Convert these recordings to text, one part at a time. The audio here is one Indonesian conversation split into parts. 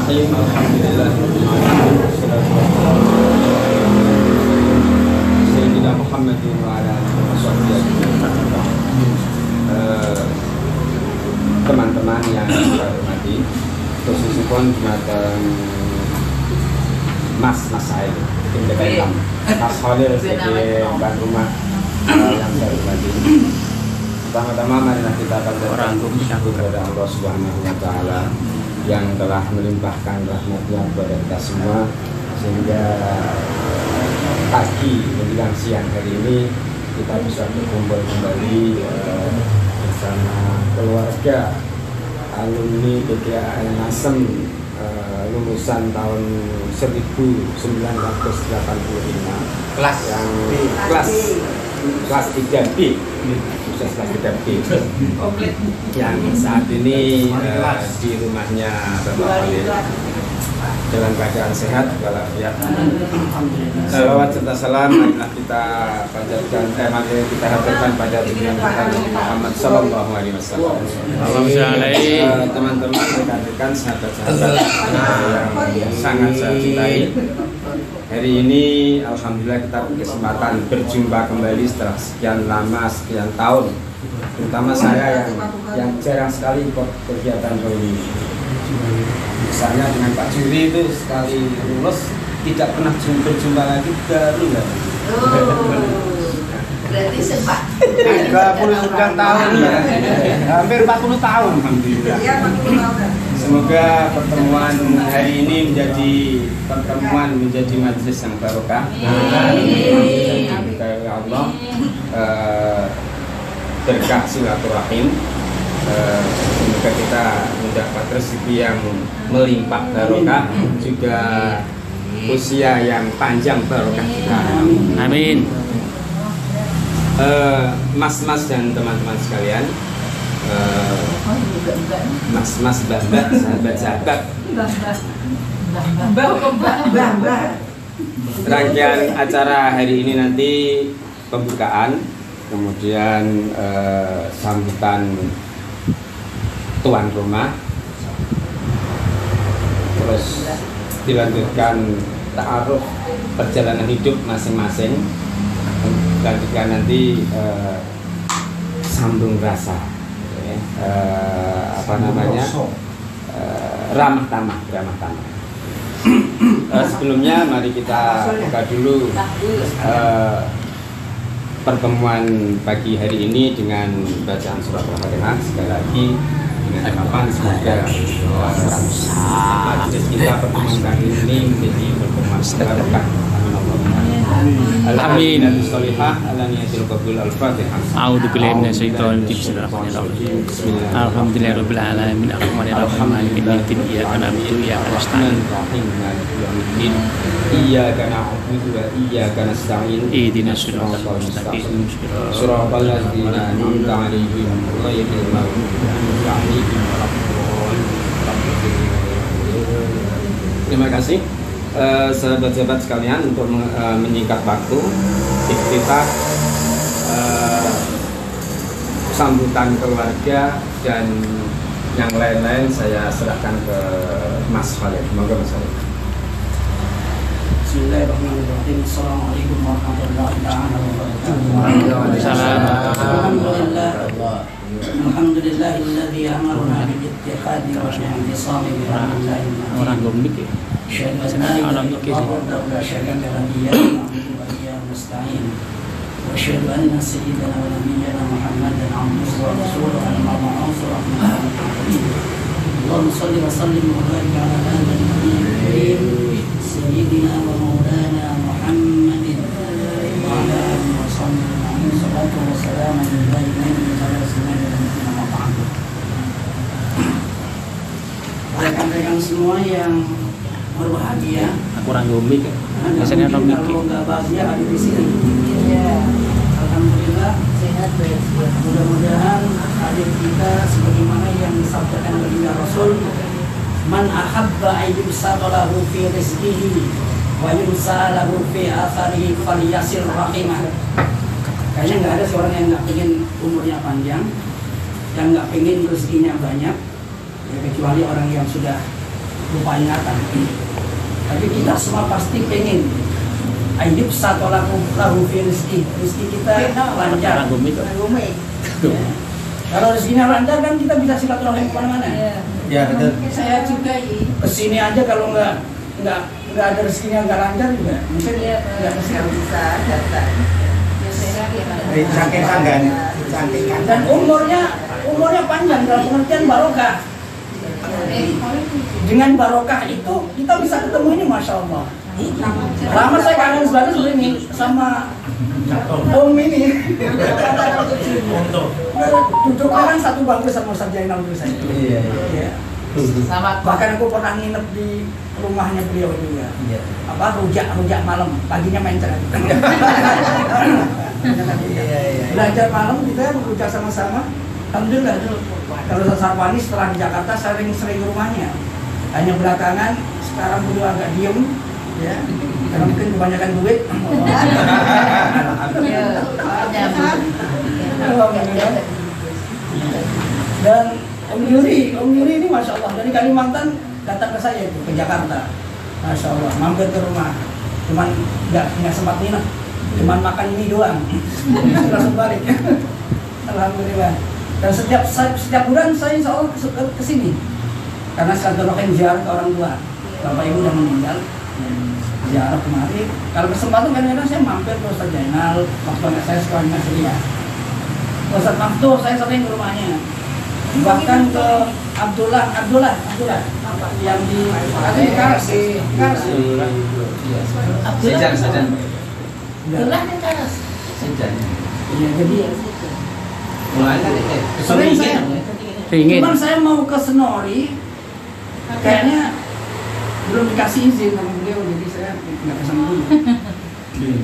Bismillahirrahmanirrahim. Alhamdulillah. Sayyidina Muhammadin wa ala alihi wasallam. Teman-teman yang saya hormati, khususipun dumateng Mas saya, Mas Khalil sebagai tuan rumah yang saya hormati. Pertama-tama marilah kita panjatkan syukur kepada Allah Subhanahu wa taala yang telah melimpahkan rahmatnya kepada kita semua sehingga pagi menjelang siang hari ini kita bisa berkumpul kembali bersama keluarga alumni PKN Nasem lulusan tahun 1985 kelas 3B khusus kelas 3B yang saat ini di rumahnya Bapak Khalil dalam keadaan sehat walafiat. Salawat serta salam marilah kita panjatkan marilah kita haturkan pada junjungan kita Nabi Muhammad sallallahu alaihi wasallam. Teman-teman, rekan-rekan, sahabat-sahabat yang sangat saya cintai. Hari ini alhamdulillah kita berkesempatan berjumpa kembali setelah sekian lama, sekian tahun. Terutama saya yang jarang sekali ikut kegiatan ini. Misalnya dengan Pak Juri itu sekali lulus tidak pernah berjumpa lagi baru ya. Berarti sempat 29 tahun ya. Hampir 40 tahun alhamdulillah. Ya, 40 tahun. Semoga pertemuan hari ini menjadi majelis yang barokah. Amin. Ya Allah, berkah silaturahim. Semoga kita mendapat rezeki yang melimpah barokah, juga usia yang panjang barokah kita. Amin. Mas-mas dan teman-teman sekalian, mas-mas, mbak-mbak, sahabat-sahabat, rangkaian acara hari ini nanti pembukaan, kemudian sambutan tuan rumah, terus dilanjutkan ta'aruf perjalanan hidup masing-masing, dan juga nanti sambung rasa, ramah tamah. Sebelumnya mari kita buka dulu pertemuan pagi hari ini dengan bacaan surat Al-Fatihah. Sekali lagi dengan harapan semoga majelis kita pertemuan kali ini menjadi pertemuan barokah. Amin. A'udzu billahi minasyaitonir rajim. Bismillahirrahmanirrahim. Alhamdulillahirabbil alamin. Arrahmanirrahim. Maliki yaumiddin. Iyyaka na'budu wa iyyaka nasta'in. Iyyaka na'budu wa iyyaka nasta'in. Ihdinas siratal mustaqim. Shiratal ladzina an'amta 'alaihim ghairil maghdubi 'alaihim waladdallin. Terima kasih. Sahabat-sahabat sekalian, untuk menyingkat waktu, iftitah sambutan keluarga dan yang lain-lain saya serahkan ke Mas Khalil. Semoga Mas Khalil. Bismillahirrahmanirrahim. Assalamualaikum warahmatullahi wabarakatuh. Alhamdulillahilladzi amarna bil ittiqadi wa i'tisami bi amrillahi. Orang gomik ya. وأشهد أن سيدنا ونبينا محمدا عبده ورسوله المبعوث رحمة للعالمين. اللهم صل وسلم وبارك على هذا النبي الكريم سيدنا ومولانا محمد وعلى آله وصحبه أجمعين. صلاة وسلاما دائمين على سيدنا Muhammad. Rekan-rekan semua yang berbahagia. Aku orang gomik. Biasanya orang mikir. Kalau nggak bahagia ada di sini. Ya, alhamdulillah sehat. Mudah-mudahan hadir kita sebagaimana yang disabdakan oleh Rasul, man ahabba ayyubsatalahu fi rizqihi wa yunsalahu fi atharihi falyasir rahimah. Kayaknya nggak ada seorang yang nggak pengen umurnya panjang, yang nggak pengen rezekinya banyak, ya, kecuali orang yang sudah lupa ingatan. Tapi kita semua pasti pengen hidup satu lahu fi rizki kita lancar. Ya. Kalau rezekinya lancar kan kita bisa silaturahmi kemana-mana. Ya betul. Saya juga kesini aja kalau nggak ada rezekinya nggak lancar juga mungkin nggak bisa datang. Dan umurnya panjang dalam pengertian barokah. Dengan barokah itu kita bisa ketemu ini, masya Allah. Lama saya kangen sekali ini sama Om ini. Duduknya kan satu bangku sama Ustaz Jainal dulu saya. Iya. Bahkan aku pernah nginep di rumahnya beliau juga. Apa rujak malam, paginya main cerai. Belajar malam kita rujak sama-sama. Alhamdulillah dulu. Kalau Sarwani setelah di Jakarta sering ke rumahnya. Hanya belakangan sekarang beliau agak diem, ya. Karena mungkin kebanyakan duit. Dan Om Yuri ini masya Allah dari Kalimantan datang ke saya itu ke Jakarta, masya Allah mampir ke rumah, cuman nggak sempat nginep, cuman makan mie doang, langsung balik. Alhamdulillah. Dan setiap bulan saya insya Allah kesini karena silaturahim ziarah ke orang tua, bapak ibu udah meninggal, ziarah kemari. Kalau kesempatan kadang-kadang saya mampir ke Ustaz Jainal, waktu anak saya sekolahnya kuliah. Ustaz Maftuh saya sering ke rumahnya. Bahkan ke Abdullah yang di Karas. Sejan. Abdullah di Karas. Sejan. Iya, jadi sering saya. Cuman saya mau ke Senori, kayaknya belum dikasih izin sama beliau, jadi saya nggak kesana dulu.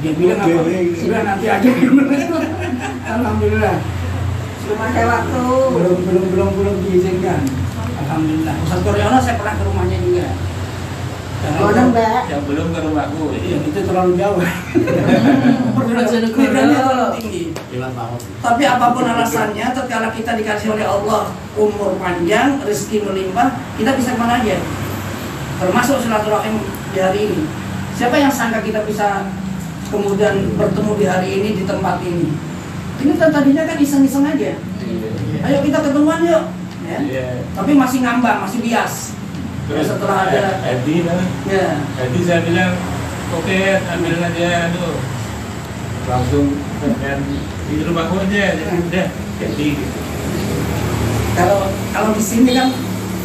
Dia bilang apa? Sudah nanti aja. Alhamdulillah. Belum ada waktu. Belum diizinkan. Alhamdulillah. Ustaz Koryono saya pernah ke rumahnya juga. Yang belum ke rumahku. Itu terlalu jauh. Perbedaannya terlalu tinggi. Tapi apapun alasannya, tatkala kita dikasih oleh Allah umur panjang, rezeki melimpah, kita bisa kemana aja. Termasuk silaturahim di hari ini. Siapa yang sangka kita bisa kemudian bertemu di hari ini di tempat ini? Ini tadinya kan iseng-iseng aja. Ayo kita ketemuan yuk. Ya. Tapi masih ngambang, masih bias. Terus setelah ada Edi saya bilang oke, ambil aja langsung dan di rumahku aja udah jadi. Kalau di sini kan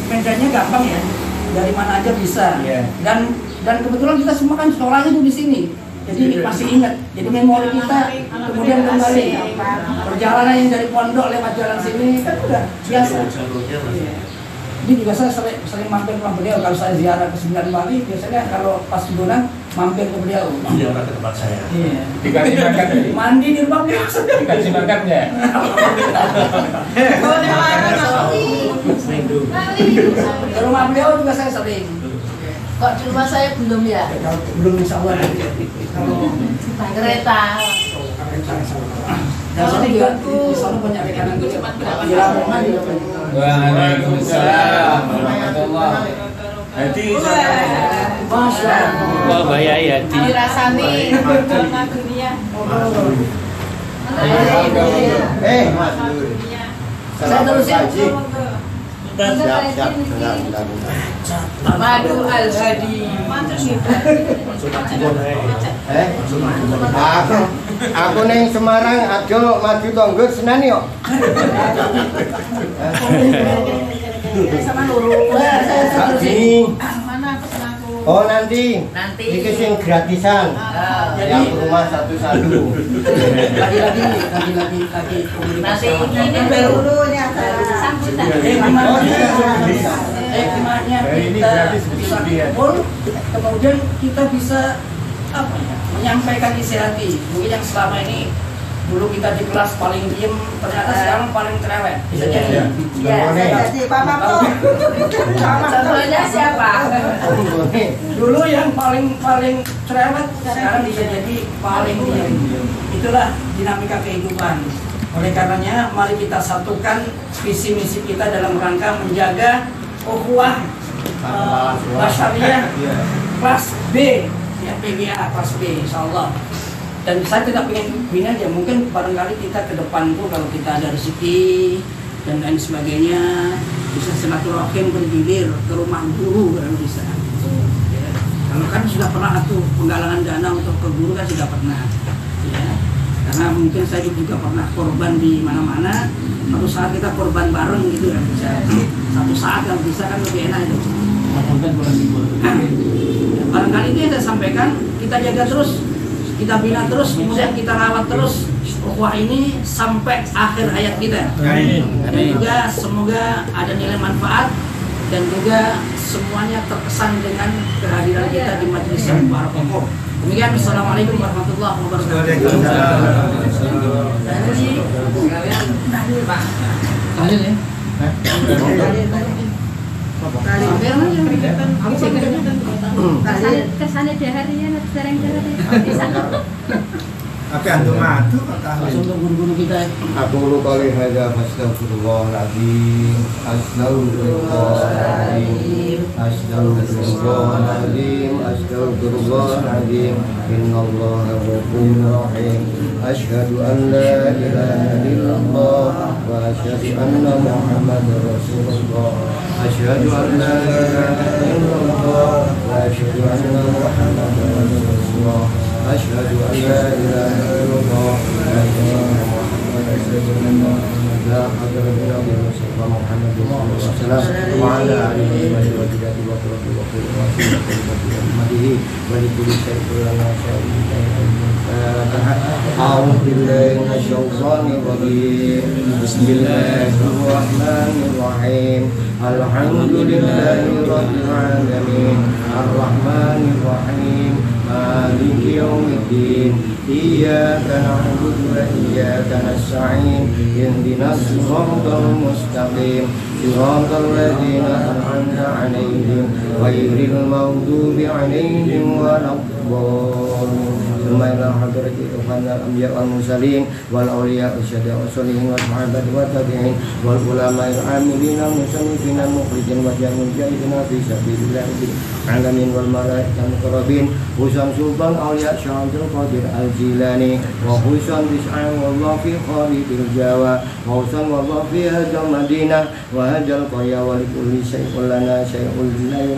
mejanya gampang ya, dari mana aja bisa. Dan kebetulan kita semua kan sekolahnya tuh di sini, jadi masih ingat. Jadi memori kita kemudian kembali. Perjalanan yang dari pondok lewat jalan sini kan udah biasa. Jadi juga saya sering mampir ke rumah beliau. Kalau saya ziarah ke 9 Wali, biasanya kalau pas bulan mampir ke beliau. Ziarah ke tempat saya. Iya. Dikasih makan. Mandi di rumah beliau. Dikasih makan ya. Ke rumah beliau juga saya sering. Kok di rumah saya belum ya? Belum, insya Allah nanti. Kalau Kereta. dan sana juga di sana banyak rekanan di Lamongan juga banyak. Waalaikumsalam warahmatullahi wabarakatuh. Masya Allah. Wah, bahaya ya di Dirasani. Saya terusin. Siap. Madu Al-Hadi. Aku neng Semarang aja maju tonggo Senen yo. Sama Nurul. Mana pesenanku? Oh nanti. Iki sing gratisan. Yang rumah satu-satu. Lagi. Nanti ini baru sambutan. Hikmahnya kita bisa kumpul, kemudian kita bisa menyampaikan isi hati. Mungkin yang selama ini dulu kita di kelas paling diem, ternyata sekarang paling cerewet. Bisa jadi. Jadi Papa tuh. Contohnya siapa? Dulu yang paling cerewet, sekarang bisa jadi paling diem. Itulah dinamika kehidupan. Oleh karenanya, mari kita satukan visi misi kita dalam rangka menjaga ukhuwah Syariah kelas B, ya PGA kelas B, insya Allah. Dan saya tidak pengen begini aja, mungkin barangkali kita ke depan tuh kalau kita ada rezeki dan lain sebagainya bisa silaturahim bergilir ke rumah guru kalau bisa. Ya. Kalau kan sudah pernah tuh penggalangan dana untuk ke guru kan sudah pernah. Ya. Karena mungkin saya juga pernah korban di mana-mana. Satu saat kita korban bareng gitu kan bisa. Satu saat kalau bisa kan lebih enak itu. Barangkali ini saya sampaikan, kita jaga terus, kita bina terus, kemudian kita rawat terus ukhuwah ini sampai akhir hayat kita. Dan juga semoga ada nilai manfaat dan juga semuanya terkesan dengan kehadiran kita di majelis yang barokoh. Demikian, assalamualaikum warahmatullahi wabarakatuh. Kesannya daharian atau sering-sering Tapi antum matu Untuk guru-guru kita. Aku lu kali hadza fastaghfirullahaladzim. Astaghfirullahaladzim. Innallaha ghafurur rahim. Asyhadu an la ilaha illallah wa asyhadu anna Muhammadar Rasulullah. Asyhadu an la ilaha illallah wa asyhadu anna Muhammadar Rasulullah. أشهد أن لا إله إلا الله محمد رسول الله لا حضر من أبي المصطفى محمد صلى الله عليه وسلم وعلى آله وصحبه وسلم ولكل شيء لنا أعوذ بالله من الشيطان الرجيم بسم الله الرحمن الرحيم الحمد لله رب العالمين الرحمن الرحيم مالك يوم الدين إياك نعبد وإياك نستعين اهدنا الصراط المستقيم صراط الذين أنعمت عليهم غير المغضوب عليهم ولا الضالين ثم إلى حضرة إخواننا الأنبياء والمرسلين والأولياء والشهداء والصالحين والصحابة والتابعين والعلماء العاملين والمصنفين المخرجين والمجاهدين في سبيل الله العالمين والملائكة المقربين خصوصا سلطان أولياء شيخ عبد القادر الجيلاني وخصوصا تسعة والله في خالد الجوى وخصوصا والله في هذا المدينة وهذا القرية ولكل شيء لنا شيء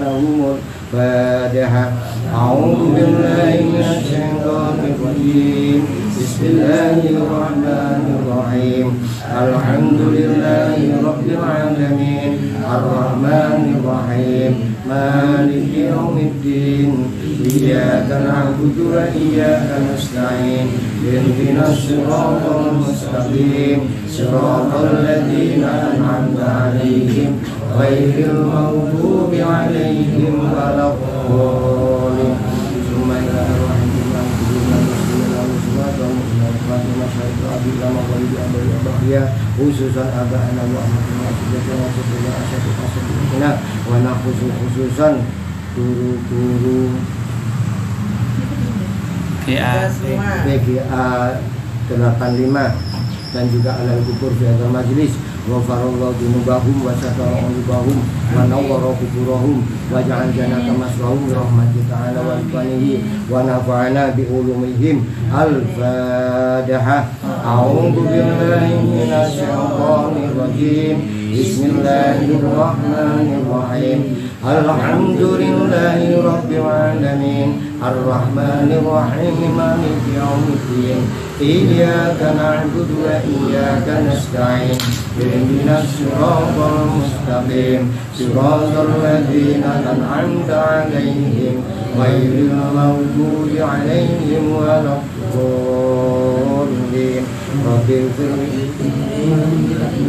لهم الفاتحة أعوذ بالله من الشيطان الرجيم بسم الله الرحمن الرحيم الحمد لله رب العالمين الرحمن الرحيم مالك يوم الدين إياك نعبد وإياك نستعين اهدنا الصراط المستقيم صراط الذين أنعمت عليهم غير المغضوب عليهم ولا الضالين ثم إلى أرواح khususan abahana wa khususan guru-guru PGA 85 dan juga alal kubur di atas majlis wa farallahu dunubahum wa satara ulubahum wa nawwara kuburahum wa ja'al jannata maswahum rahmati ta'ala wa ibanihi wa nafa'ana bi ulumihim al-fatiha a'udhu billahi minasy syaithanir rajim bismillahirrahmanirrahim alhamdulillahi rabbil alamin arrahmanir rahim maliki yaumiddin iyyaka na'budu wa iyyaka nasta'in ihdinas siratal mustaqim siratal ladzina an'amta 'alaihim ghairil maghdubi 'alaihim waladdallin rabbil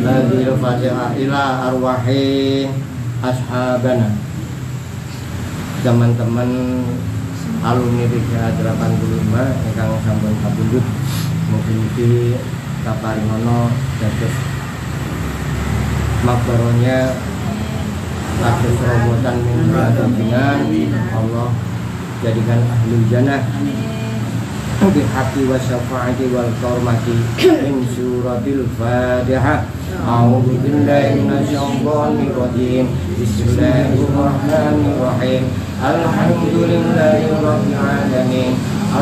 ladil fatiha ila arwahi ashabana teman-teman alumni PGA 85 ingkang sampun kapundhut mugi-mugi kaparingono dados makbaronya akhir robotan minggu dengan Allah jadikan ahlul jannah بالحق والشفاعة والكرمة من سورة الفاتحة. أعوذ بالله من الشيطان الرجيم. بسم الله الرحمن الرحيم. الحمد لله رب العالمين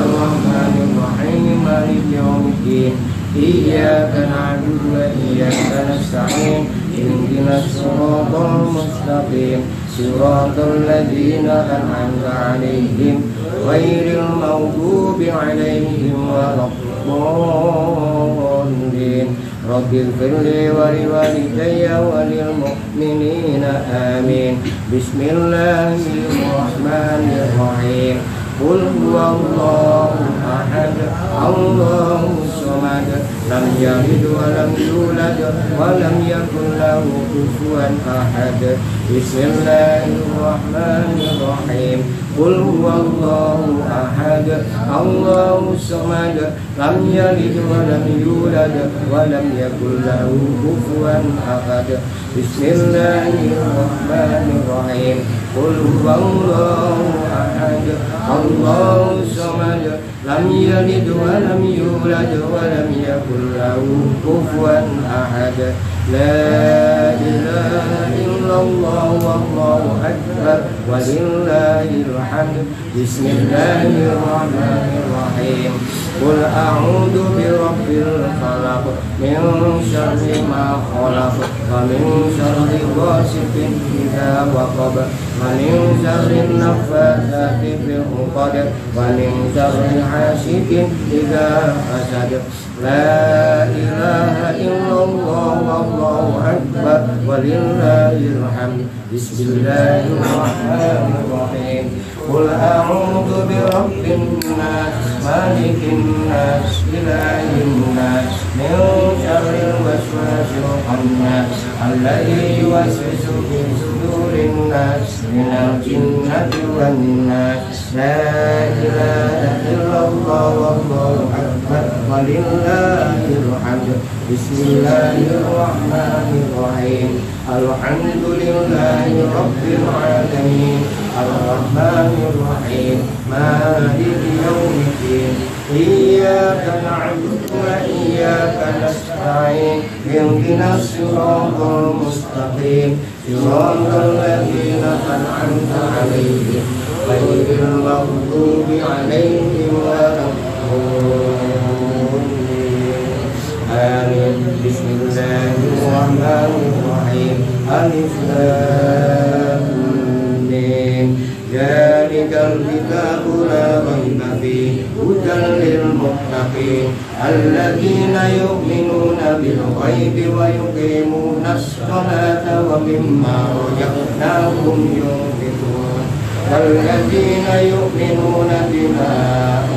الرحمن الرحيم مالك يوم الدين. إياك نعبد وإياك نستعين. اهدنا الصراط المستقيم صراط الذين أنعمت عليهم غير المغضوب عليهم ولا الضالين. رب اغفر لي ولوالدي وللمؤمنين آمين. بسم الله الرحمن الرحيم. قل هو الله أحد الله الصمد لم يلد ولم يولد ولم يكن له كفوا أحد. بسم الله الرحمن الرحيم. قل هو الله أحد الله الصمد لم يلد ولم يولد ولم يكن له كفوا أحد. بسم الله الرحمن الرحيم. قل هو الله أحد الله الصمد لم يلد ولم يولد ولم يكن له كفوا أحد. لا إله إلا الله والله أكبر ولله الحمد. بسم الله الرحمن الرحيم. قل أعوذ برب الفلق من شر ما خلق ومن شر غاسق إذا وقب ومن شر النفاثات في العقد ومن شر حاسد إذا حسد. لا إله إلا الله والله أكبر ولله الحمد. بسم الله الرحمن الرحيم. قل أعوذ برب الناس مالك الناس إله الناس من شر الوسواس الخناس الذي يوسوس في صدور الناس من الجنة والناس. لا إله إلا الله والله أكبر ولله الحمد. بسم الله الرحمن الرحيم. الحمد لله رب العالمين الرحمن الرحيم مالك يوم الدين. إياك نعبد وإياك نستعين. اهدنا الصراط المستقيم صراط الذين أنعمت عليهم غير المغضوب عليهم ولا الضالين. آمين. بسم الله الرحمن الرحيم. ألف لام ميم. ذلك الكتاب لا ريب فيه هدى للمتقين الذين يؤمنون بالغيب ويقيمون الصلاة ومما رزقناهم ينفقون. والذين يؤمنون بما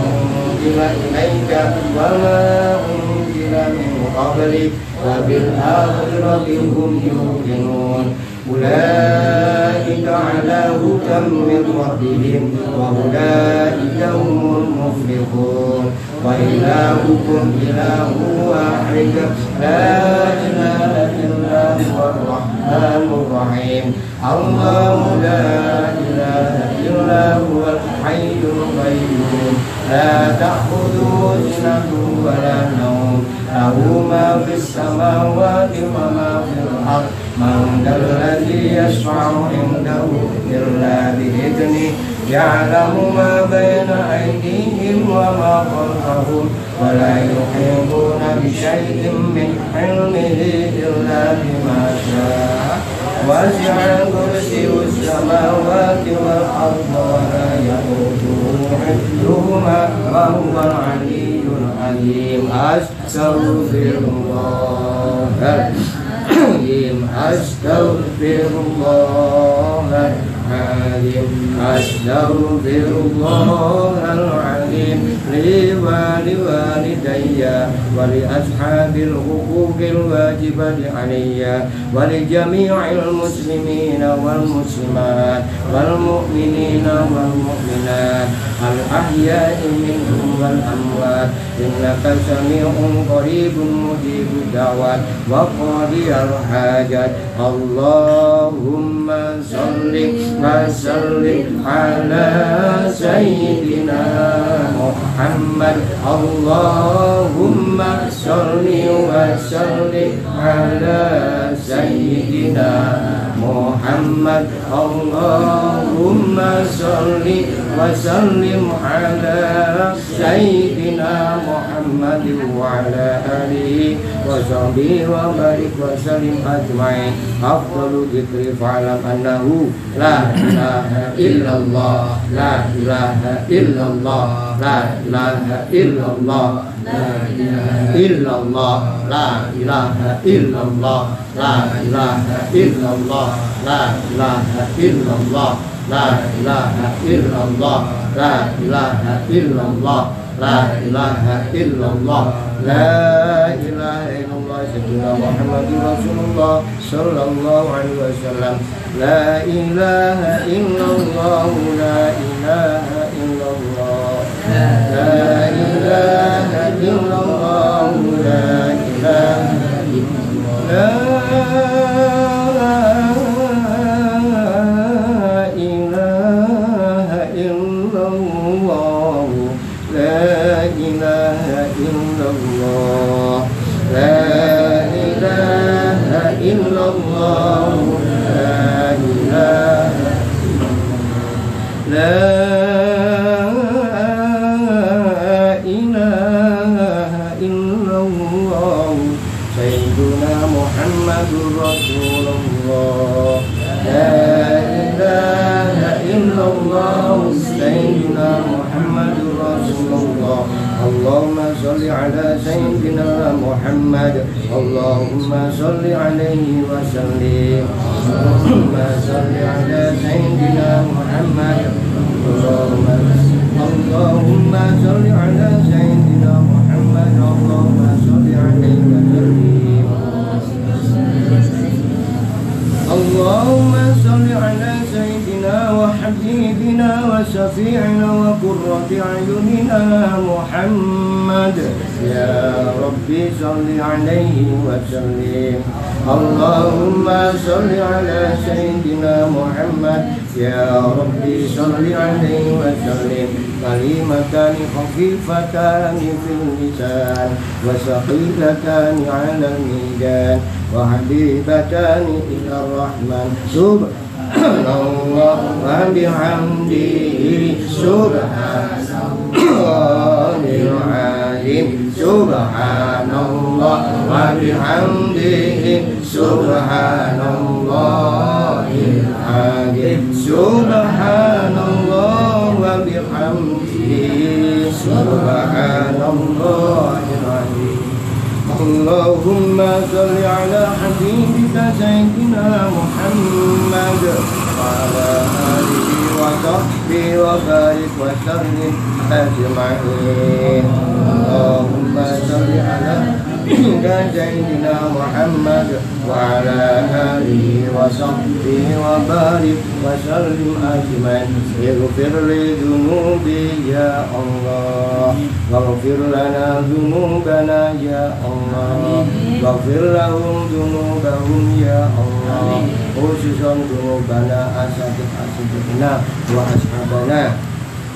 أنزل إليك وما أنزل من قبلك وبالآخرة هم يوقنون. أولئك على هدى من ربهم وأولئك هم المفلحون. وإلهكم إله واحد لا إله إلا هو الرحمن الرحيم. الله لا إله إلا هو الحي القيوم لا تأخذه سنة ولا نوم له ما في السماوات وما في الأرض. من ذا الذي يشفع عنده إلا بإذنه يعلم ما بين أيديهم وما خلفهم ولا يحيطون بشيء من علمه إلا بما شاء. وسع كرسيه السماوات والأرض ولا يئوده حفظهما وهو العلي العظيم. أستغفر الله العظيم. أستغفر الله العظيم. أستغفر الله العظيم لي ولوالدي ولأصحاب الحقوق الواجبة علي ولجميع المسلمين والمسلمات والمؤمنين والمؤمنات الأحياء منهم والأموات إنك سميع قريب مجيب الدعوات وقاضي الحاجات اللهم صل وسلم على سيدنا محمد اللهم صل وسلم على سيدنا محمد اللهم صل وسلم على سيدنا محمد وعلى آله وصحبه وبارك وسلم أجمعين أفضل الذكر فاعلم أنه لا إله إلا الله لا إله إلا الله لا إله إلا الله لا إله إلا الله لا إله إلا الله لا إله إلا الله لا إله إلا الله لا إله إلا الله لا إله إلا الله لا إله إلا الله لا إله إلا الله سيدنا محمد رسول الله صلى الله عليه وسلم لا إله إلا الله لا إله إلا الله لا إله إلا الله لا إله إلا الله لا إله إلا الله لا إله إلا الله لا إله لا إله إلا الله سيدنا محمد رسول الله لا إله إلا الله سيدنا محمد رسول الله اللهم صل على سيدنا محمد اللهم صل عليه وسلم اللهم صل على سيدنا محمد اللهم صل على سيدنا محمد اللهم صل عليه وسلم اللهم صل على سيدنا وحبيبنا وشفيعنا وقرة أعيننا محمد يا ربي صل عليه وسلم اللهم صل على سيدنا محمد يا ربي صل عليه وسلم كلمتان خفيفتان في اللسان وثقيلتان على الميزان وحبيبتان إلى الرحمن سبحان الله وبحمده سبحان الله العظيم سبحان الله وبحمده سبحان الله العظيم سبحان الله وبحمده سبحان الله العظيم اللهم صل على حبيبك سيدنا محمد وعلى آله وصحبه وبارك وسلم أجمعين اللهم صل على سيدنا محمد وعلى آله وصحبه وبارك وسلم أجمعين اغفر لي ذنوبي يا الله واغفر لنا ذنوبنا يا الله واغفر لهم ذنوبهم يا الله خصوصا ذنوبنا أساتذتنا وأصحابنا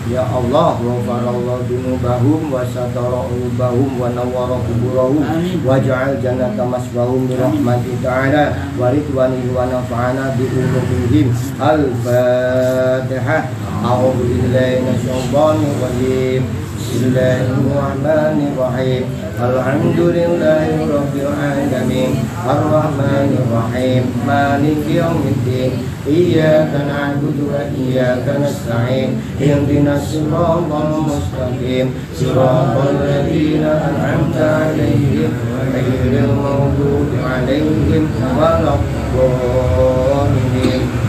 Ya Allah, wa farallahu dunubahum wa satara ulubahum wa nawwara kuburahum wa ja'al jannata maswahum bi rahmati ta'ala wa ridwanihi wa nafa'ana bi ulumihim. Al-Fatihah. A'udzu billahi minasyaitonir rajim. Bismillahirrahmanirrahim. Alhamdulillahi rabbil alamin. Ar-Rahmanir Rahim. Maliki yaumiddin. Iyyaka na'budu wa iyyaka nasta'in. Ihdinas siratal mustaqim. Siratal ladzina an'amta 'alaihim ghairil maghdubi 'alaihim waladdallin.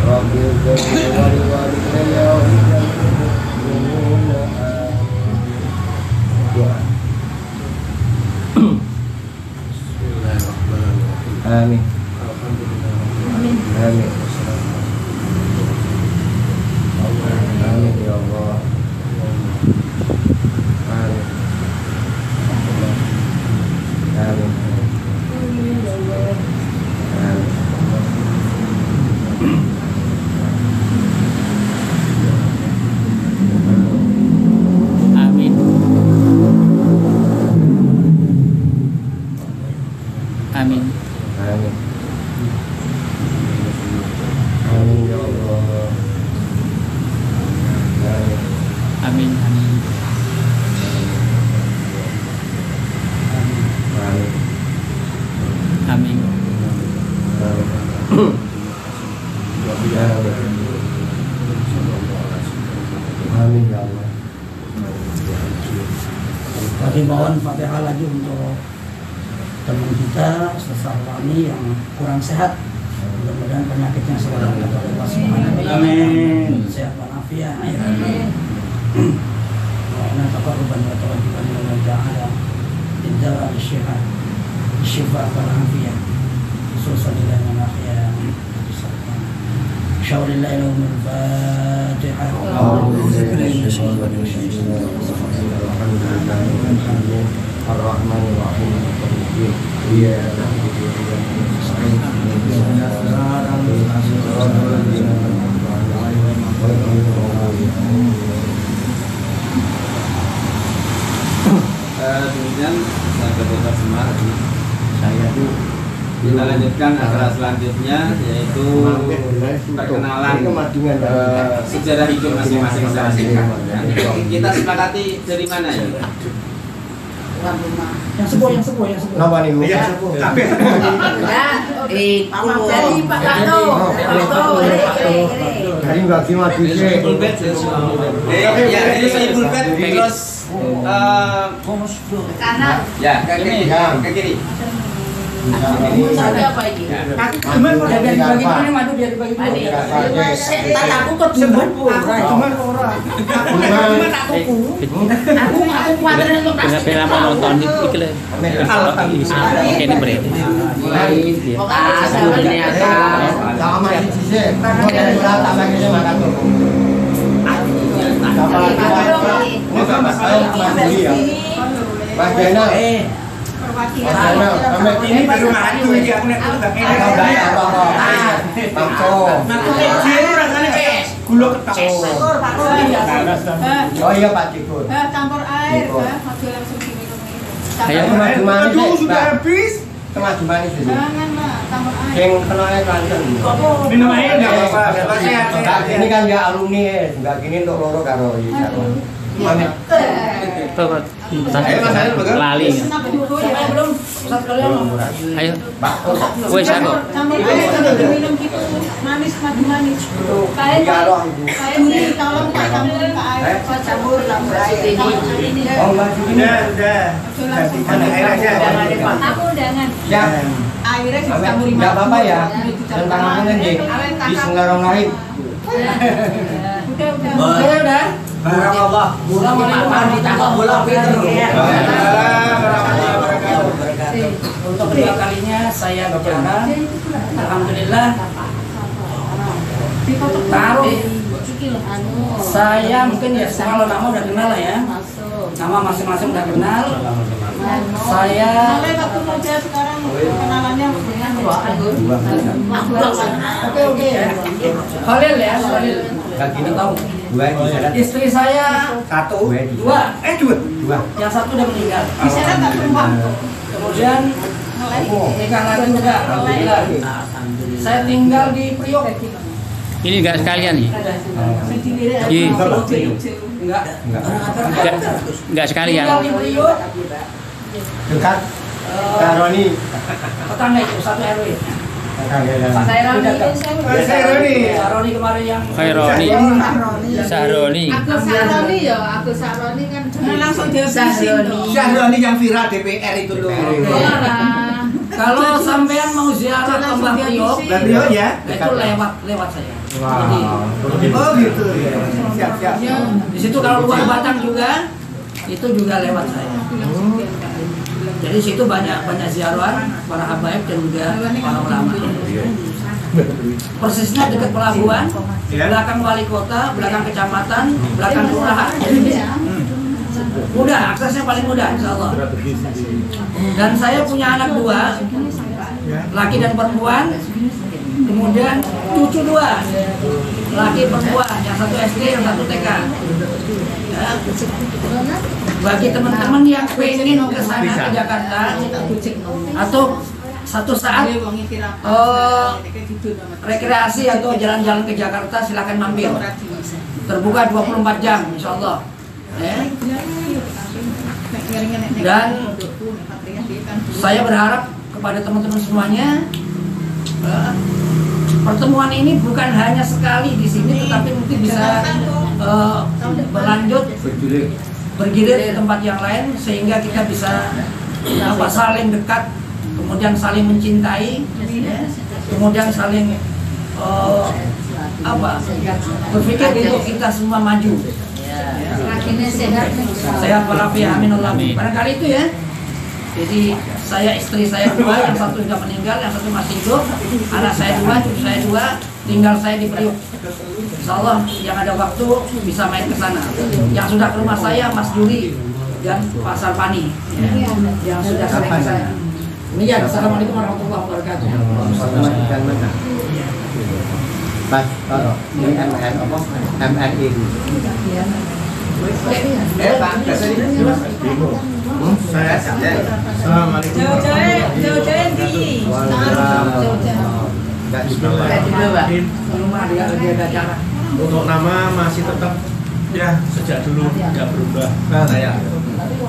Rabbil ghfir li walidayya wa Amin. Amin. Amin ya Allah. Amin. Bagi bawaan Fatihah lagi untuk teman kita Ustaz Sarwani yang kurang sehat. Mudah-mudahan penyakitnya segera dapat Allah Subhanahu wa taala. Sehat walafiat. Amin. Wa taqabbalan wa tawakkalan wa ta'ala. Indah al-syifa. Syifa walafiat. Khususan ila al-akhir. Insyaallah lahum al-Fatihah. Ar-Rahmanir-Rahim. Iya. Demikian sahabat semua, saya tuh kita lanjutkan acara selanjutnya yaitu perkenalan sejarah hidup masing-masing secara singkat. Kita sepakati dari mana ya? Yang sepuh. Napa niku? Iya, tapi Dari Pak Kato. dari bagi mati sih. Ya, ini saya bulbet terus Kanan. ya ke kiri, ke kiri. Ada apa ini? Cuman udah biar dibagi dulu madu biar dibagi dulu. Tadi aku kebumen Cuman orang. Cuman tak tuku. Aku kuatir untuk Kenapa lama nonton iki lho. Ini berarti. Sama iki sih. Tambah ini makan tuh. Mas Dena. ini baru maju iki aku nek udah kene. Gula ketok. Oh iya Pak Tikur. campur air, maju langsung sini. Ayo Maju Sudah habis. Maju manis itu. Jangan lah, campur air. Yang kenalnya Klaten. Minum air enggak apa-apa. Ini kan ya alumni enggak gini untuk loro karo iki karo. Pamit. Lali. Belum Ustaz kalian mau. Ayo. Wes aku. Campur air sambil diminum gitu, manis manis. Kayak ini tolong Pak campurin ke air, campur air. Oh, maju ini. Udah. Ada air aja. Aku undangan. Ya. Airnya dicampur Enggak apa-apa ya. Tentang apa nih? Di Senggarong lain. Udah. Barakallah. Untuk kedua kalinya saya bicara, alhamdulillah. Taruh. Saya mungkin ya kalau nama udah kenal lah ya. Nama masing-masing udah kenal. Saya Waktu muda sekarang kenalannya Oke. Khalil ya, Khalil. Enggak gini tahu. Dua di sana. Istri saya Satu. dua. Dua. Yang satu udah meninggal. diseret tak perempuan. Kemudian nikah lagi juga, alhamdulillah. Saya tinggal di Priok. Ini enggak sekalian nih. Iya. Enggak sekalian. Tinggal di Priok. Dekat Karoni. Tetangga itu satu RW. Saya Roni kemarin yang Khaironi. Sahroni. Aku Saroni kan langsung Syahroni yang viral DPR itu loh. kalau sampean mau ziarah ke Mbah Priok, Priok ya. itu lewat saya. Oh gitu ya. Siap. Di situ kalau luar Batang juga, itu juga lewat saya. Jadi situ banyak ziarah para habaib dan juga para ulama. Persisnya dekat pelabuhan, belakang wali kota, belakang kecamatan, belakang kelurahan. Mudah, aksesnya paling mudah, insya Allah. Dan saya punya anak dua, laki dan perempuan. Kemudian cucu dua, laki perempuan, yang satu SD, yang satu TK. Ya. Bagi teman-teman yang pengen ke sana ke Jakarta atau satu saat rekreasi atau jalan-jalan ke Jakarta, silakan mampir. Terbuka 24 jam, insya Allah. Ya. Dan saya berharap kepada teman-teman semuanya, pertemuan ini bukan hanya sekali di sini, tetapi mungkin bisa berlanjut bergilir ke tempat yang lain sehingga kita bisa saling dekat, kemudian saling mencintai, kemudian saling berpikir untuk kita semua maju. Sehat walafiat, amin Allah. Barangkali itu ya. Jadi istri saya 2, yang satu sudah meninggal, yang satu masih hidup. Anak saya 2, cucu saya 2, tinggal saya di Priuk. Insya Allah yang ada waktu bisa main ke sana. Yang sudah ke rumah saya Mas Juri dan Pak Sarpani, yang sudah sering ke saya. Ya, assalamualaikum warahmatullahi wabarakatuh. Mas, ini MN apa? MNI. Pak, saya Assalamualaikum. Jauh-jauh di. Untuk nama masih tetap ya sejak dulu nggak berubah. Saya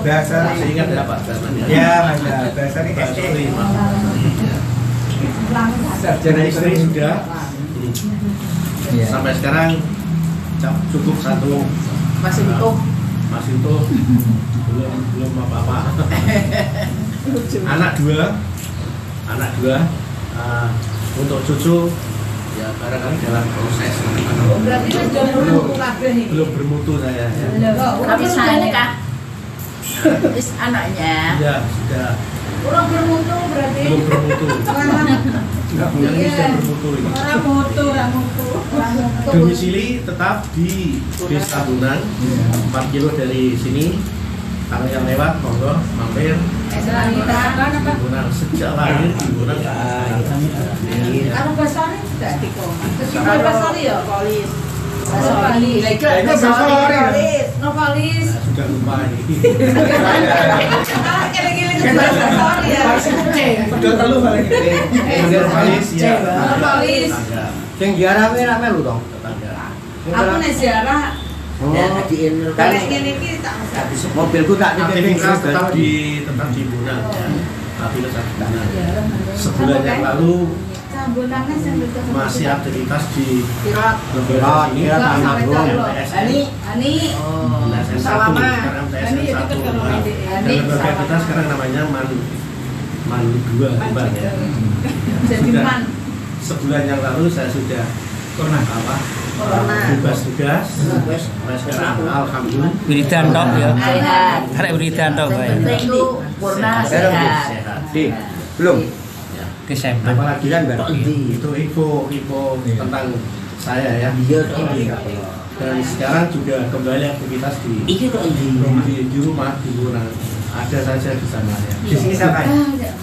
Bahasa masih ingat ya Pak namanya. ya, Mas. Bahasa ini Pak SD. Suri. Sarjana Istri sudah sampai sekarang cukup 1. Masih utuh. Masih utuh, belum apa-apa. Anak 2, untuk cucu ya barangkali dalam proses. Berarti sudah bermutu kabeh nih. Belum bermutu saya ya. Tapi saya nikah. Is anaknya. Ya sudah Kurang bermutu berarti. belum bermutu. Yang ini sudah bermutu ini. Orang mutu. Domisili tetap di Desa Bunan, 4 kilo dari sini. Kalau yang lewat, monggo mampir. Di Bunan, sejak lahir di Bunan. Kalau Basari tidak di koma. Kalau Basari ya polis. Basari. Novalis. Sudah lupa ini. Kira-kira ke Basari ya. Udah telu paling gede. Novalis ya. Novalis. Tetangga. Sing diarame ra melu dong. Tetangga. Aku nih ziarah. Kalau ini tak Mobilku tak Aktivitas tetap di Bunan ya. Aktivitas Bunan. Sebulan yang lalu masih aktivitas di lembaga ini Ani MTSN 1 sekarang MTSN 1 dan lembaga kita sekarang namanya Man 2 Kembang ya. jadi Sudah man. sebulan yang lalu saya sudah bebas tugas. Mulai sekarang alhamdulillah Wiridan tok ya. Sehat. Karek wiridan tok bae. Penting itu purna sehat. sehat. Belum. Desember. Apalagi kan itu info tentang saya ya. Dan sekarang juga kembali aktivitas di rumah di Bunan. Ada saja di sana ya. Bisnis apa?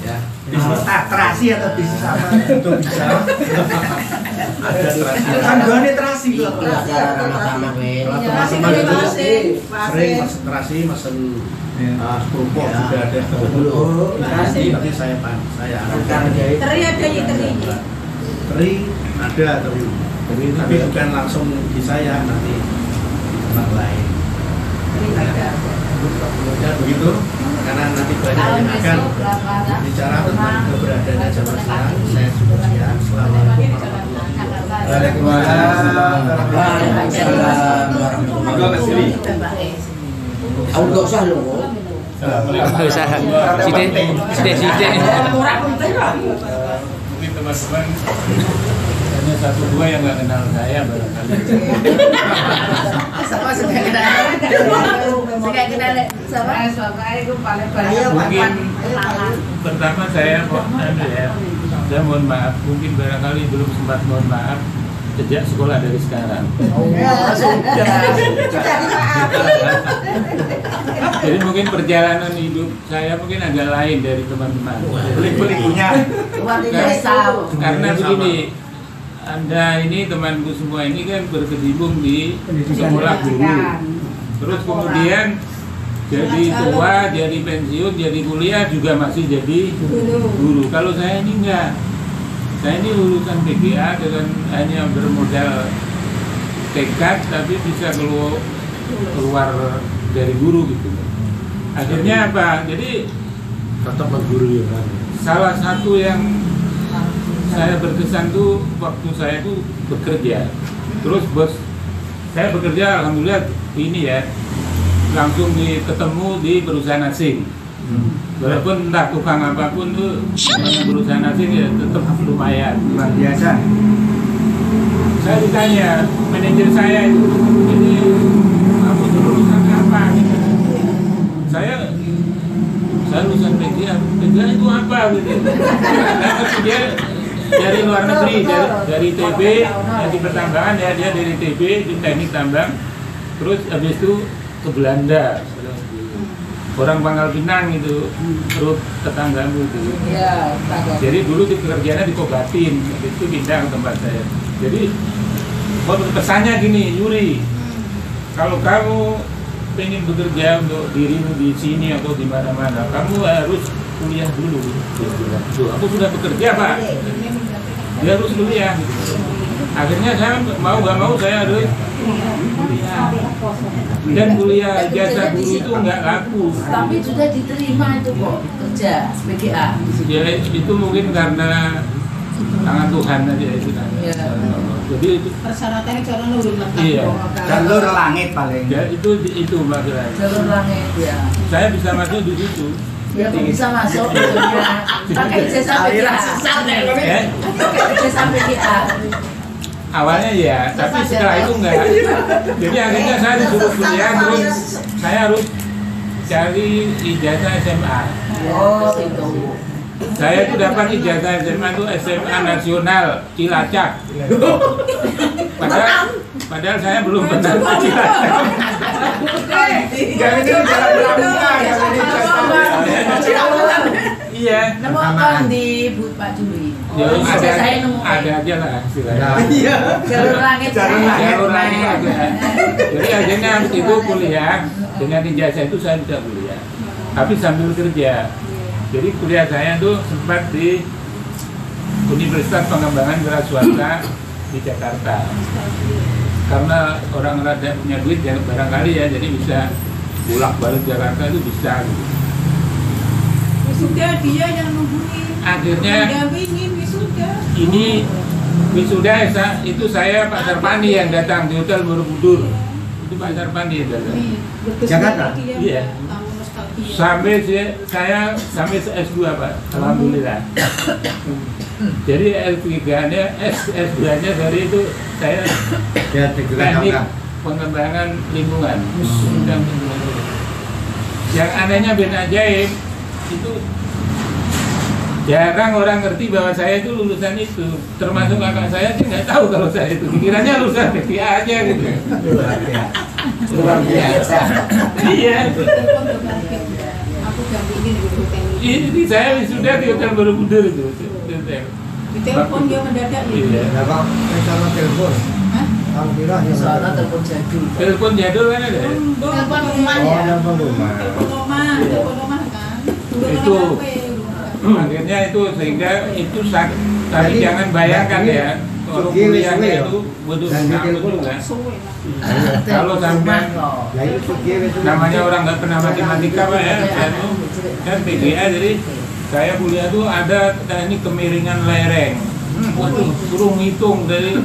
Ya. Bisnis terasi atau bisnis apa? Itu bisa. Ada terasi. Kan gua terasi gua. Kalau teman-teman itu sering mesen terasi, mesen kerupuk juga ada. Tapi saya arahkan. Teri ada ya teri. Teri ada tapi bukan langsung di saya, nanti di tempat lain. Ya begitu, karena nanti banyak yang akan bicara tentang keberadaan Jawa Tengah. Saya sudah siap. Assalamualaikum warahmatullahi wabarakatuh. Enggak usah lho. Enggak usah. Sidik. Mungkin teman-teman hanya 1-2 yang nggak kenal saya barangkali. Sama sudah kenal. Sudah kenal sama itu paling banyak. Mungkin pertama saya mohon maaf, mungkin barangkali belum sempat mohon maaf sejak sekolah dari sekarang. Jadi mungkin perjalanan hidup saya mungkin agak lain dari teman-teman. Pelik-peliknya. Karena begini, Anda ini temanku semua ini kan berkecimpung di sekolah guru. Terus kemudian jadi tua, jadi pensiun, jadi kuliah juga masih jadi guru. Kalau saya ini enggak. Saya ini lulusan PGA dengan hanya bermodal tekad tapi bisa keluar dari guru gitu. Akhirnya apa? Jadi tetap berguru ya kan. Salah satu yang saya berkesan tuh waktu saya tuh bekerja. Terus bos saya bekerja alhamdulillah ini ya langsung ketemu di perusahaan asing. Walaupun entah tukang apapun tuh perusahaan asing ya tetap lumayan. Luar biasa. Saya ditanya manajer saya itu, ini kamu lulusan apa? Saya lulusan PGA itu apa? Gitu. Dia dari luar negeri, dari TB, di pertambangan ya, dia dari TB di teknik tambang, terus habis itu ke Belanda. Orang Pangkal Pinang itu, perut tetanggamu itu. Iya, Jadi dulu pekerjaannya di Kobatin, itu pindah ke tempat saya. Jadi pesannya gini, Yuri, kalau kamu pengen bekerja untuk dirimu di sini atau di mana-mana, kamu harus kuliah dulu. Tuh, aku sudah bekerja Pak, dia harus kuliah. Akhirnya saya mau nggak mau saya harus kuliah. Dan kuliah jasa guru itu nggak laku. Tapi sudah diterima itu kok kerja PGA. Ya itu mungkin karena tangan Tuhan aja itu kan. Iya. Jadi itu Persyaratannya cara nurut iya. Jalur langit paling. Ya itu Mbak Gerai. Jalur langit ya. Saya bisa masuk di situ. Ya kok bisa masuk ya. Pakai ijazah PGA. Ya, Pakai ijazah PGA. awalnya ya, tapi setelah itu enggak. Jadi akhirnya saya disuruh kuliah, terus saya harus cari ijazah SMA. Oh itu. Saya itu dapat ijazah SMA itu SMA Nasional Cilacap. Padahal saya belum pernah ke Cilacap. Iya. Nemu apa di Pak Juri? Ya, Saya nemu. ada aja lah istilahnya. Iya. Jalur langit. Jalur langit ada. Jadi akhirnya itu kuliah dengan ijazah itu saya bisa kuliah. Tapi sambil kerja. Jadi kuliah saya tuh sempat di Universitas Pengembangan Wira Swasta di Jakarta. Karena orang rada punya duit ya barangkali ya, jadi bisa bolak-balik Jakarta itu bisa. Gitu. Wisuda dia yang nungguin. Akhirnya Mendampingin wisuda. ini wisuda itu saya Pak Sarpandi yang datang di Hotel Borobudur. Itu Pak Sarpandi yang datang. Jakarta? Iya. Sampai saya sampai S2 Pak, alhamdulillah. Jadi S3-nya, S2-nya dari itu saya teknik pengembangan lingkungan. Yang anehnya Ben Ajaib itu jarang orang ngerti bahwa saya itu lulusan itu, termasuk kakak saya sih nggak tahu kalau saya itu, pikirannya lulusan PGA aja gitu. Luar biasa. Iya. Aku dampingin di hotel. Ini saya sudah di Hotel Borobudur itu. Di telepon dia mendadak ya. Iya. Nah, Pak, sama telepon. Hah? Alhamdulillah ya. Soalnya telepon jadul. Telepon jadul kan ada. Telepon rumah Oh, ya. telepon rumah. Telepon rumah kan. Itu. Akhirnya itu sehingga itu tapi Jadi, jangan bayangkan ya kalau kuliahnya itu butuh Dan waktu telepon. juga. Kalau sampai Ya itu pergi itu. namanya orang nggak pernah matematika Pak ya, kan PGA, jadi saya kuliah tuh ada teknik kemiringan lereng. Waduh, suruh ngitung dari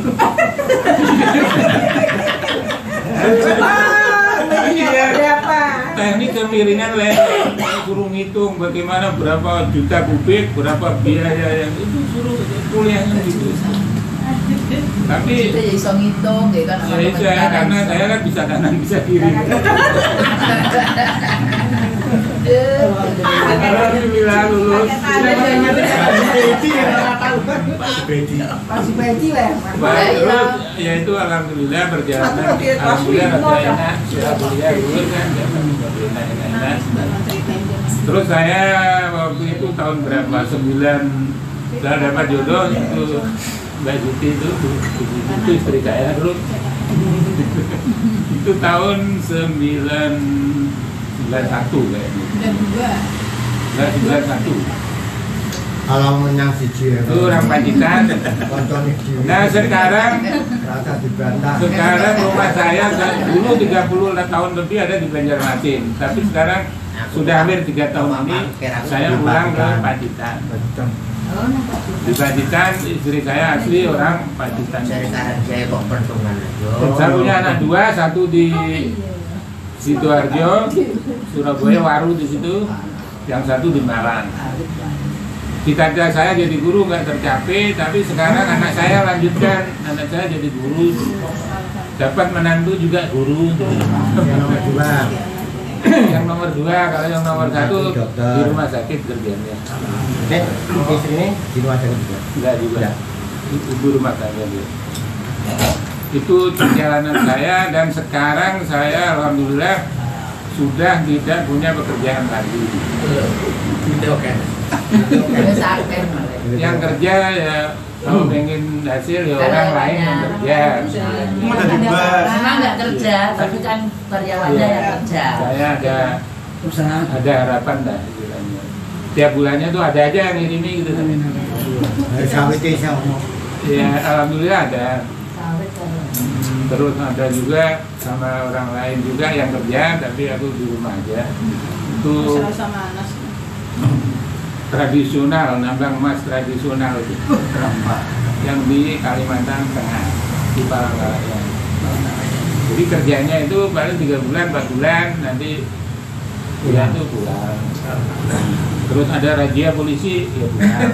teknik kemiringan lereng, suruh ngitung bagaimana berapa juta kubik, berapa biaya yang itu suruh kuliahnya gitu. Tapi Kita ya bisa ngitung ya kan. ya itu ya, karena saya kan bisa kanan bisa kiri. Alhamdulillah lulus. Masih peci lah. Terus ya itu alhamdulillah perjalanan alhamdulillah rada enak, sudah kuliah lulus kan enak. Terus saya waktu itu tahun berapa? 9 saya dapat jodoh itu Mbak Juti itu istri saya terus itu tahun 91 kayaknya. Dan juga 91. Kalau menyang siji Itu orang Pacitan. Nah sekarang rumah saya dulu 30 tahun lebih ada di Banjarmasin, tapi sekarang sudah hampir 3 tahun ini saya pulang ke Pacitan. Di Pacitan istri saya asli orang Pacitan. Saya kok pertungan. Saya punya anak 2, satu di Sidoarjo, Surabaya, Waru di situ, yang satu di Malang. Cita-cita saya jadi guru nggak tercapai, tapi sekarang anak saya lanjutkan, anak saya jadi guru, dapat menantu juga guru. Yang nomor 2. Yang nomor 2, kalau yang nomor 1 di rumah sakit kerjanya. Istri ini di rumah sakit juga? Enggak juga, ibu rumah tangga dia. Itu perjalanan saya, dan sekarang saya alhamdulillah sudah tidak punya pekerjaan lagi. Yang kerja ya kalau pengen hasil ya orang lain yang kerja. Memang nggak kerja, tapi kan karyawannya yang kerja. Saya ada harapan dah istilahnya. Tiap bulannya tuh ada aja yang ngirimi gitu. Ya alhamdulillah ada. Terus ada juga sama orang lain juga yang kerja, tapi aku di rumah aja. Itu tradisional, nambang emas tradisional itu yang di Kalimantan Tengah, di Palangkaraya. Jadi kerjanya itu paling 3 bulan, 4 bulan, nanti bulan itu pulang. Terus ada razia polisi, ya pulang.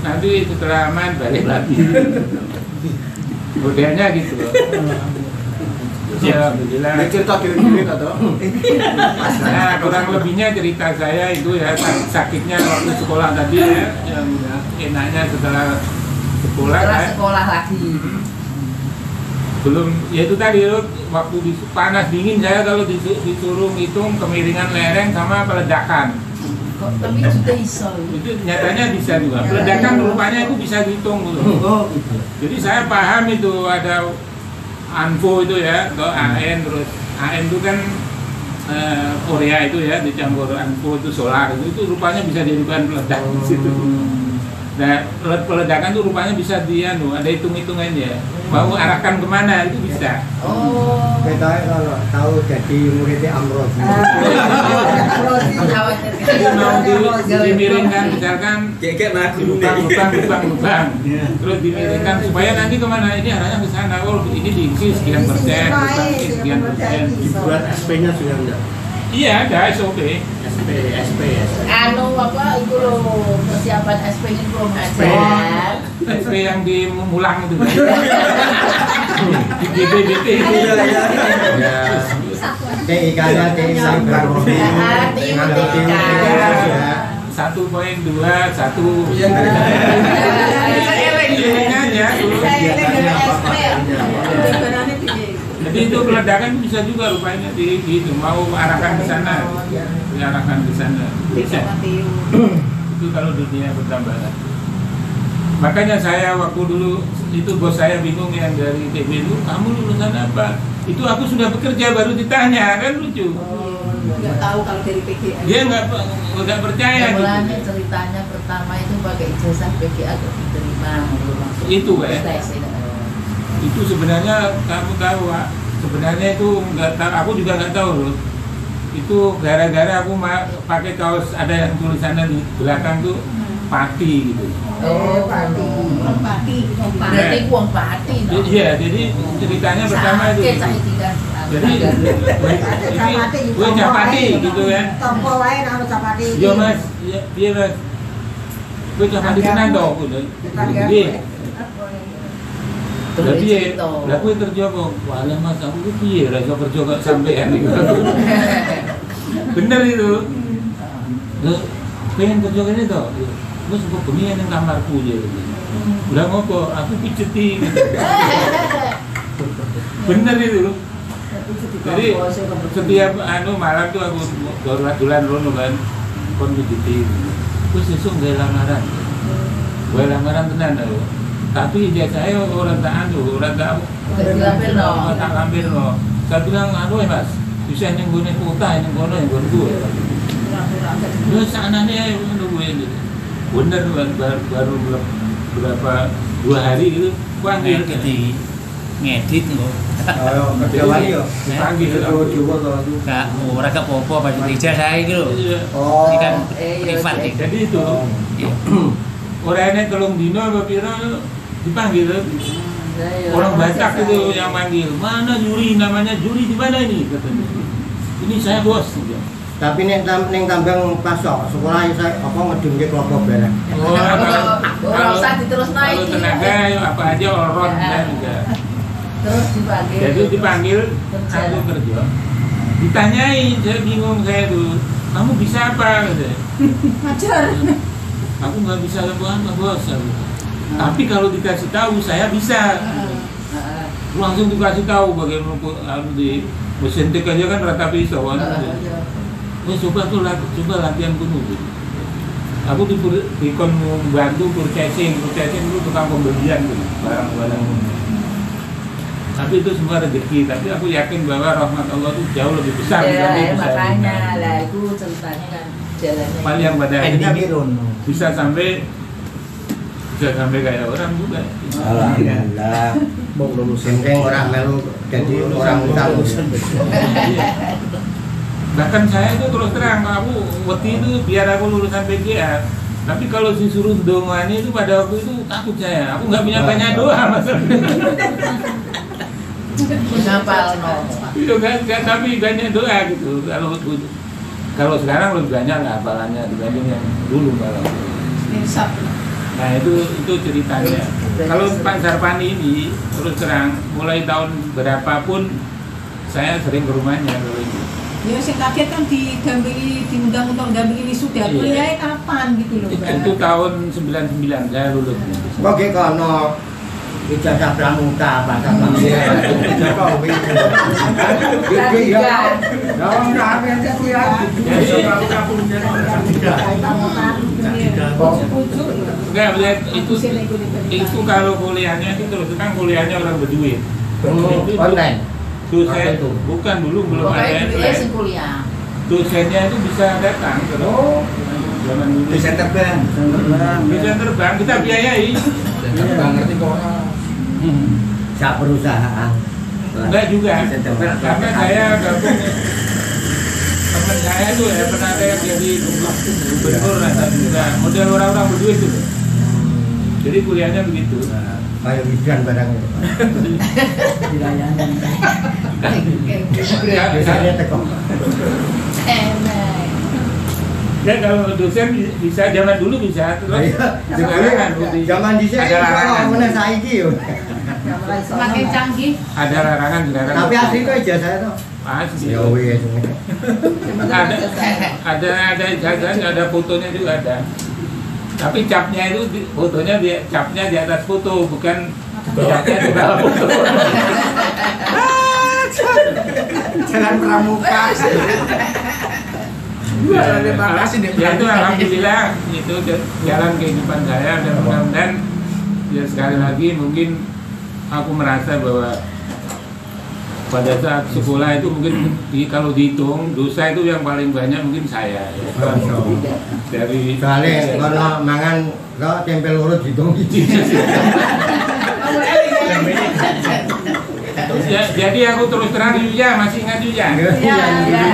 Nanti setelah aman balik lagi. Modelnya gitu. Ya, alhamdulillah. Cerita kira-kira atau? Nah, kurang lebihnya cerita saya itu ya sakitnya waktu sekolah tadi ya, yang enaknya setelah sekolah. Setelah sekolah lagi. Belum, ya itu tadi waktu panas dingin saya kalau disuruh hitung kemiringan lereng sama peledakan. Tapi juga iso. Itu nyatanya bisa juga. Peledakan rupanya itu bisa dihitung gitu. Jadi saya paham itu ada ANFO itu ya, atau AN, terus AN itu kan Korea itu ya, dicampur ANFO itu solar itu rupanya bisa dijadikan peledak di situ. Nah, peledakan itu rupanya bisa ada hitung-hitungannya. Mau arahkan kemana itu bisa. Oh. Kita kalau tahu jadi muridnya Amrozi. Mau dimiringkan misalkan lubang, terus dimiringkan supaya nanti kemana, ini arahnya ke sana. Oh, ini diisi sekian persen, sekian persen. Dibuat SP-nya sudah enggak? Iya, ada SOP. SP. Anu apa itu loh, persiapan SP-nya belum ada. SP yang di Mulang itu. Di BBT itu. TIK-nya TIK 1.21. Jadi itu peledakan bisa juga rupanya gitu, mau arahkan ke sana, diarahkan ke sana. Bisa. Itu kalau dunia pertambangan. Makanya saya waktu dulu itu bos saya bingung yang dari TB itu, kamu lulusan apa? Itu aku sudah bekerja baru ditanya, kan lucu. Nggak tahu kalau dari PGA. Dia nggak percaya. Mulanya ceritanya pertama itu pakai ijazah PGA atau diterima. Itu itu sebenarnya kamu tahu, Pak. Sebenarnya itu nggak tahu, aku juga nggak tahu loh. Itu gara-gara aku pakai kaos ada yang tulisannya di belakang tuh Pati gitu. Oh, Pati. Berarti uang Pati. Iya, jadi ceritanya pertama itu. Jadi gue Capati gitu kan. Tompo wae nang Capati. Iya Mas, iya Mas. Gue Capati tenan toh udah. Jadi Tapi lah gue kerja kok, walah Mas aku piye ra iso kerja kok sampean iki. Bener itu. Loh, pengen kerja kene to. Wis kok bengi ning kamarku ya. Lah ngopo? Aku pijeti. Bener itu. Jadi setiap malam tuh aku dolan rono kan kon pijeti. Wis sesuk gawe lamaran. Gawe lamaran tenan lho. Tapi dia saya orang tak lampir no. Saya bilang Mas, bisa nyenggone kota, nyenggone gue. Terus sananya nunggu ini. Bener baru berapa 2 hari gitu, panggil ngedit kok. Oh, kerjawali yo. Panggil Kak, ora apa-apa pas ijazah iki lho. Oh. Ini kan privat iki. Jadi itu orangnya tolong dino apa piro dipanggil Orang Batak itu yang manggil, mana juri, namanya juri di mana ini? Katanya. Ini saya bos. Tapi ning tambang pasok sekolah saya apa ngedungke kelompok bareng. Kalau usah diterusno kalau iki. tenaga ya apa aja orang dan juga. Terus dipanggil. Jadi dipanggil aku kerja. Ditanyain, saya bingung saya tuh. Kamu bisa apa? Katanya. Ngajar. Aku nggak bisa apa-apa bos. Tapi kalau dikasih tahu saya bisa. Langsung dikasih tahu bagaimana harus di mesin tik aja kan rata pisau kan. Coba tuh coba latihan kuno gitu. Aku dikon bantu purchasing itu tukang pembelian gitu, barang-barang. Tapi itu semua rezeki, tapi aku yakin bahwa rahmat Allah itu jauh lebih besar Ya, makanya lah itu ceritanya kan jalannya. Paling yang pada akhirnya bisa sampai kayak orang juga. Alhamdulillah. Mau lulus penting orang melu jadi orang utang. Bahkan saya itu terus terang, aku waktu itu biar aku lulusan PGA. Tapi kalau disuruh dongani itu pada waktu itu takut saya. Aku nggak punya banyak doa masalahnya. Ngapal no. Itu kan tapi banyak doa gitu. Kalau sekarang lebih banyak lah hafalannya dibanding yang dulu kalau. Nah itu ceritanya. Kalau Pak Sarpani ini terus terang mulai tahun berapapun saya sering ke rumahnya kalau itu. Ya saya kaget kan diundang untuk dampingi wisuda. Kuliahnya kapan gitu loh. Itu tahun 99 saya lulus. Oke kono ijazah pramuka bahasa Indonesia. Enggak lihat itu kalau kuliahnya itu terus terang kuliahnya orang berduit. Online. Dosen itu bukan dulu belum ada. Kuliah. Dosennya itu bisa datang terus. Zaman dulu. Bisa terbang. Bisa terbang kita biayai. Terbang ngerti kok. Sak perusahaan. Enggak juga. Karena saya gabung teman saya tuh ya pernah ada yang jadi gubernur atau juga model orang-orang berduit itu. Jadi kuliahnya begitu. Kayak bidan barang itu. Biasanya tekok. Ya kalau dosen bisa zaman dulu bisa terus sekarang kan zaman di sini ada larangan. mana saiki yo. Semakin canggih. Ada larangan sekarang. Tapi asli kok ijazah itu. Asli. Ya wes. Ada ijazahnya, ada fotonya juga ada. Tapi capnya itu fotonya capnya di atas foto bukan capnya di bawah foto. Jalan pramuka. Ya itu alhamdulillah itu jalan kehidupan saya dan mudah-mudahan ya sekali lagi mungkin aku merasa bahwa pada saat sekolah itu mungkin kalau dihitung dosa itu yang paling banyak mungkin saya ya. Dari soalnya kalau mangan kok tempel urut hitung ya, jadi aku terus terang Yuja masih ingat Yuja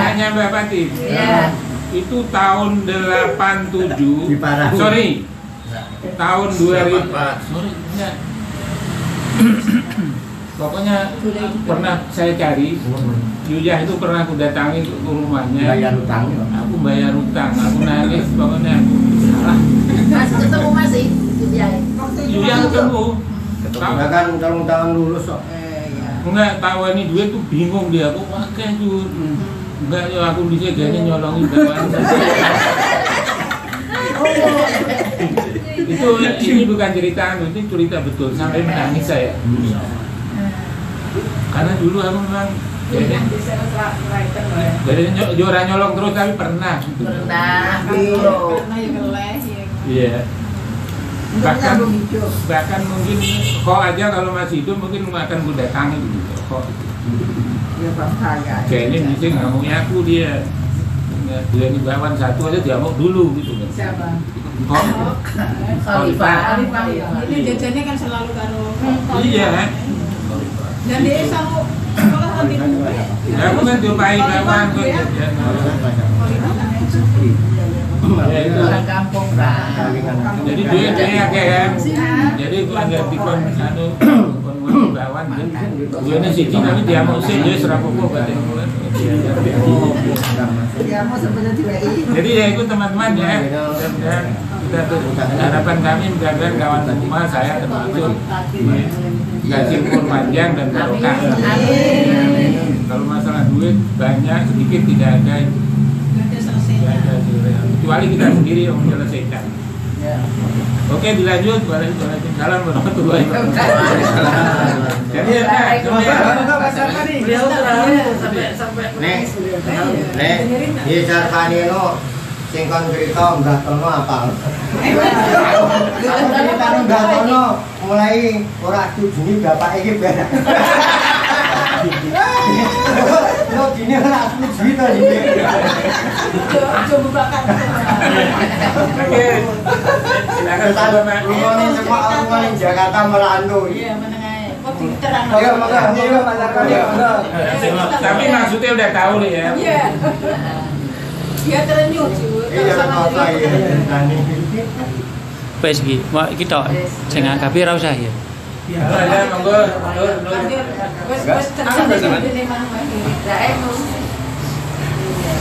hanya Mbak Pati itu tahun 87 sorry tahun 2000 sorry enggak pokoknya pernah saya cari Yuja itu pernah aku datangi ke rumahnya bayar utang aku bayar utang aku nangis pokoknya aku salah Masih ketemu masih Yuja ketemu bahkan tahun lulus kok enggak tahu ini duit tuh bingung dia aku pakai jur enggak ya aku bisa gini nyolongin bawaan itu ini bukan cerita ini cerita betul sampai menangis saya karena dulu aku memang jadi juara nyolong terus tapi pernah gitu. Iya bahkan mungkin kok aja kalau masih hidup mungkin akan gue datangi gitu kok kayaknya bisa nggak mau aku dia dibawan satu aja dia mau dulu gitu kan Siapa? Khalifah. Ini jajannya kan selalu karo. Iya kan Dan dia sama sekolah nanti dulu. ya aku kan diopai bawan gue ya itu Orang kampung kan. jadi dia kayak jadi gue nggak dikon Gue ini sih tapi dia mau sih jadi serapopo berarti. Ya mau sebenarnya diwai. Jadi ya itu teman-teman ya. Dan harapan kami mudah-mudahan kawan rumah saya termasuk dikasih umur panjang dan barokah. Kalau masalah duit banyak sedikit tidak ada. Kecuali kita sendiri yang menyelesaikan. Oke, dilanjut. Waalaikumsalam warahmatullahi wabarakatuh. Jadi beliau sampai Nek Sarpanino sing kon cerita Mbah Tono apal. Mbah Tono mulai ora dujuni bapak iki barang. Lo gini ora setuju to iki. Coba bakar. Oke. Silakan Pak. Rumane semua orang di Jakarta melantu. Iya, menengae. Kok diterang. Iya, Mas Sarpani. Tapi maksudnya udah tahu nih ya. Iya. Dia terenyuh sih. Iya, apa ya. Wes iki, wah iki tok. Sing anggapi ora usah ya. Ada monggo. Wes tenan dene mah.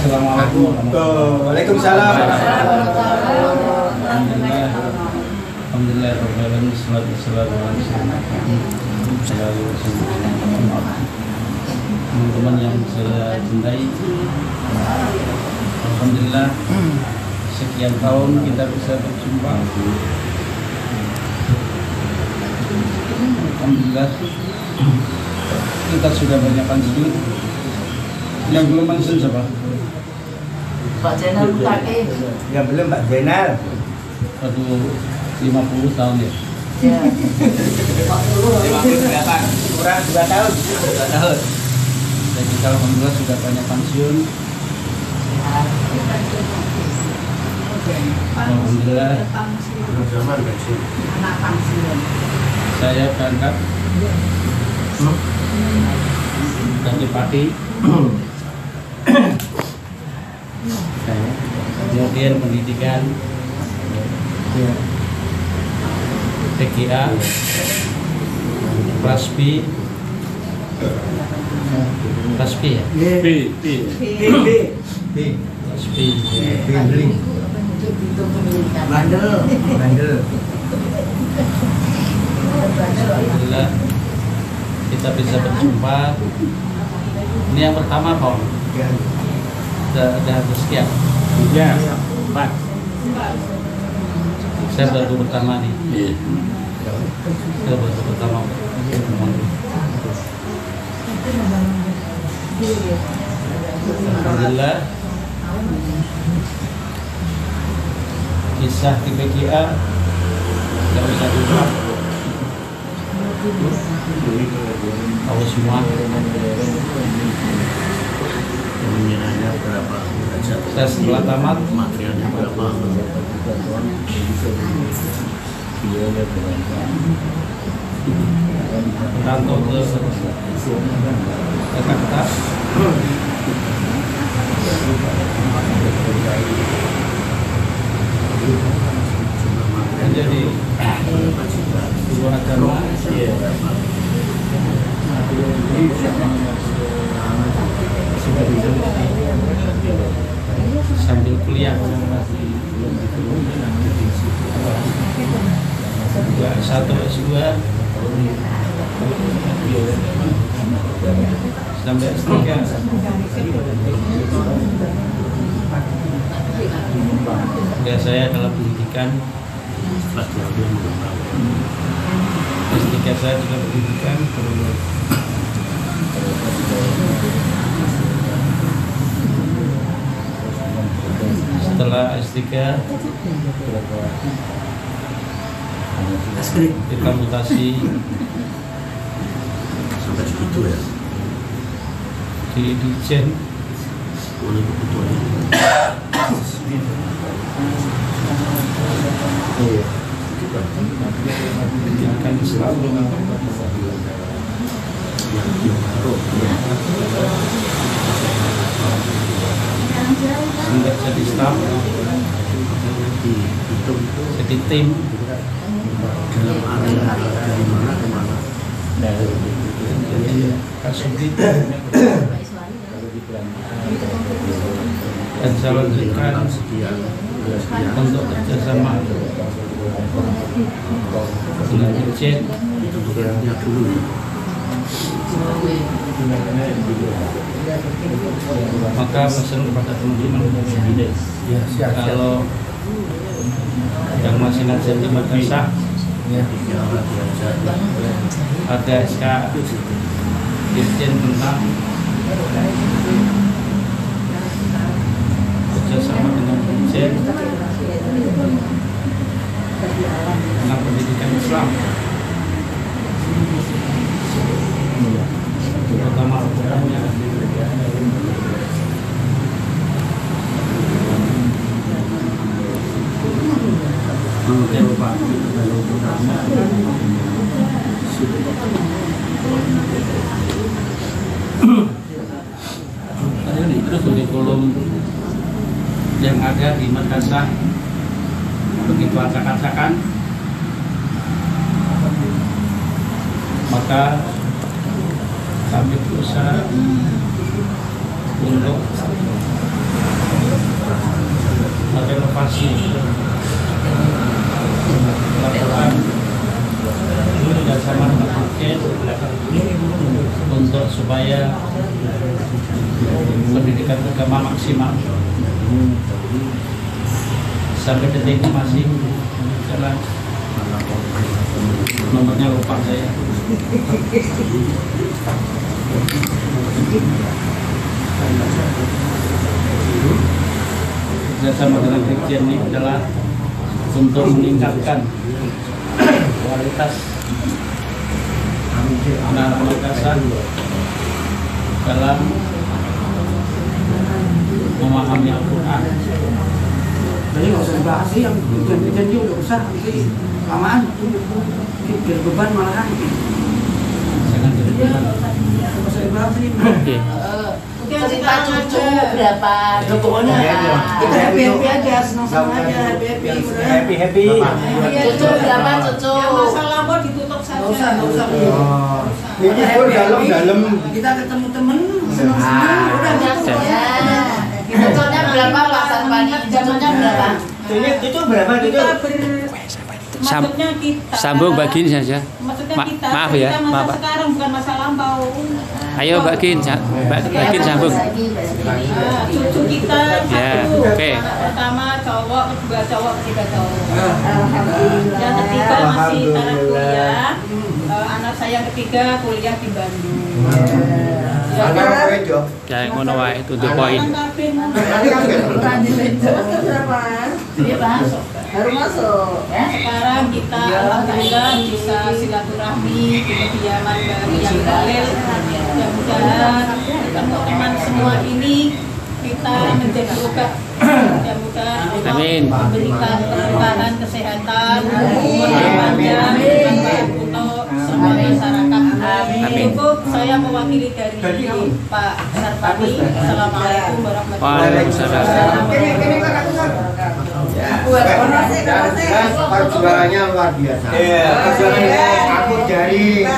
Assalamualaikum. Waalaikumsalam. Alhamdulillah rabbil alamin wassalatu wassalamu ala rasulillah. Teman-teman yang saya cintai, alhamdulillah sekian tahun kita bisa berjumpa. Alhamdulillah kita sudah banyak pensiun. Yang belum pensiun siapa? Pak Jenal Butake. Yang belum Pak Jenal. Aduh, 50 tahun ya. Ya. 50 berapa? Kurang 2 tahun. 2 tahun. Dan kita alhamdulillah sudah banyak pensiun. Alhamdulillah. Anak pensiun. Saya berangkat dari pagi. Kemudian pendidikan TGA kelas B ya? Kelas B. Bandel. Alhamdulillah kita bisa berjumpa. Ini yang pertama Pak. Udah sekian. Ya, 4. Saya baru pertama nih. Saya baru pertama. Alhamdulillah kisah di PGA nggak bisa diulang. Tahu semua. Saya setelah tamat merantau ke Jakarta. Menjadi guru agama sambil kuliah S1 S2 sampai S3. Ya, saya dalam pendidikan S3 saya juga pendidikan. Setelah S3 kita mutasi sampai segitu ya di Dijen. Pendidikan Islam sehingga jadi staff, jadi tim dalam area dari mana ke mana Kasudi dan saya lanjutkan untuk kerjasama dengan Dirjen maka pesan kepada teman-teman kalau yang masih ngajar di madrasah ada SK Dirjen tentang kerjasama dengan Dirjen tentang pendidikan Islam, terutama Al-Qur'annya. Terus kurikulum yang ada di madrasah begitu acak-acakan, maka kami berusaha untuk merenovasi laporan kerjasama dengan Dirjen untuk supaya pendidikan agama maksimal. Sampai detik ini masih jalan. Nomornya lupa saya. Kerjasama dengan Dirjen ini adalah untuk meningkatkan kualitas anak madrasah dalam memahami Al-Quran. Jadi nggak usah dibahas sih, yang janji udah usah nanti lamaan, biar beban malahan. Jangan jadi beban. Nggak usah dibahas sih. Oke. Cerita cucu berapa? Pokoknya kita happy aja, senang aja, happy. Cucu berapa cucu? Yang masa lampau ditutup saja. Nggak usah. Ini pun dalam-dalam. Kita ketemu temen, senang-senang, udah gitu. Cucunya berapa Pak Sarpani? Cucunya berapa? Itu berapa itu? Maksudnya kita. Sambung bagian saja. Maksudnya kita. Maaf ya, kita masa maaf Pak. sekarang bukan masa lampau. Ayo bagian sambung. Cucu kita Ya, satu. oke. Anak pertama cowok, kedua cowok, ketiga cowok. Yang ketiga masih taraf kuliah. Anak saya yang ketiga kuliah di Bandung. Ya ngono wae untuk poin. Baru masuk. Sekarang kita alhamdulillah bisa silaturahmi di kediaman dari yang dalil. Mudah-mudahan teman-teman semua ini kita menjadi obat. Mudah-mudahan Allah memberikan keberkahan kesehatan, umur yang panjang, manfaat untuk semua masyarakat. Cukup saya mewakili dari Pak Sarpani. Assalamualaikum warahmatullahi wabarakatuh. Perjuangannya luar biasa. Perjuangannya aku dari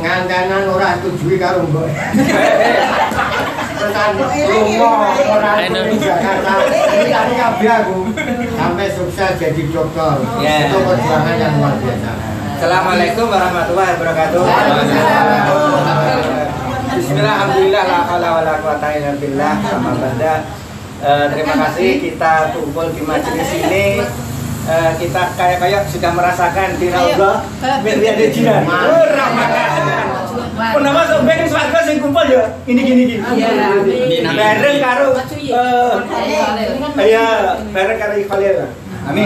ngantenan orang tujui karo mbok. Tekan lunga orang di Jakarta. Ini kami kabeh aku sampai sukses jadi dokter. Itu perjuangan yang luar biasa. Assalamualaikum warahmatullahi wabarakatuh. Bismillah, alhamdulillah, la haula wala quwata illa billah. Sama banda. Terima kasih kita kumpul di majelis ini. Kita kayak sudah merasakan di Raudhah Miriyah Jinan. Pernah masuk ben swarga sing kumpul ya. Gini. Bareng karo bareng karo Khalil. Amin.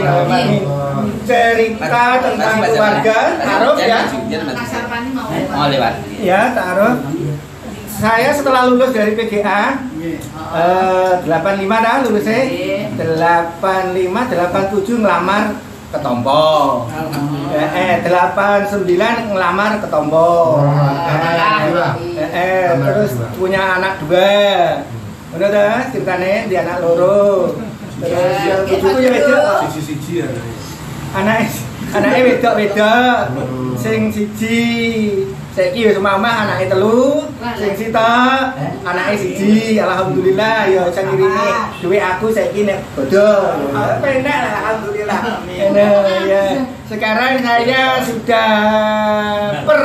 Cerita tentang keluarga taruh ya. Mau lewat. Ya, taruh. Saya setelah lulus dari PGA 85 dah lulusnya. 85, 87 ngelamar ke Tompo. 89 ngelamar ke Tompo. Terus punya anak 2. Udah dah ceritanya di anak loro. Terus yang cucuku ya anak Anake wedok-wedok. Sing siji saiki wis omah anake telu, sing sitok anake siji. Alhamdulillah ya sing ngirimi duwe aku saiki nek bodho. Penak lah alhamdulillah. Ya. Sekarang saya sudah per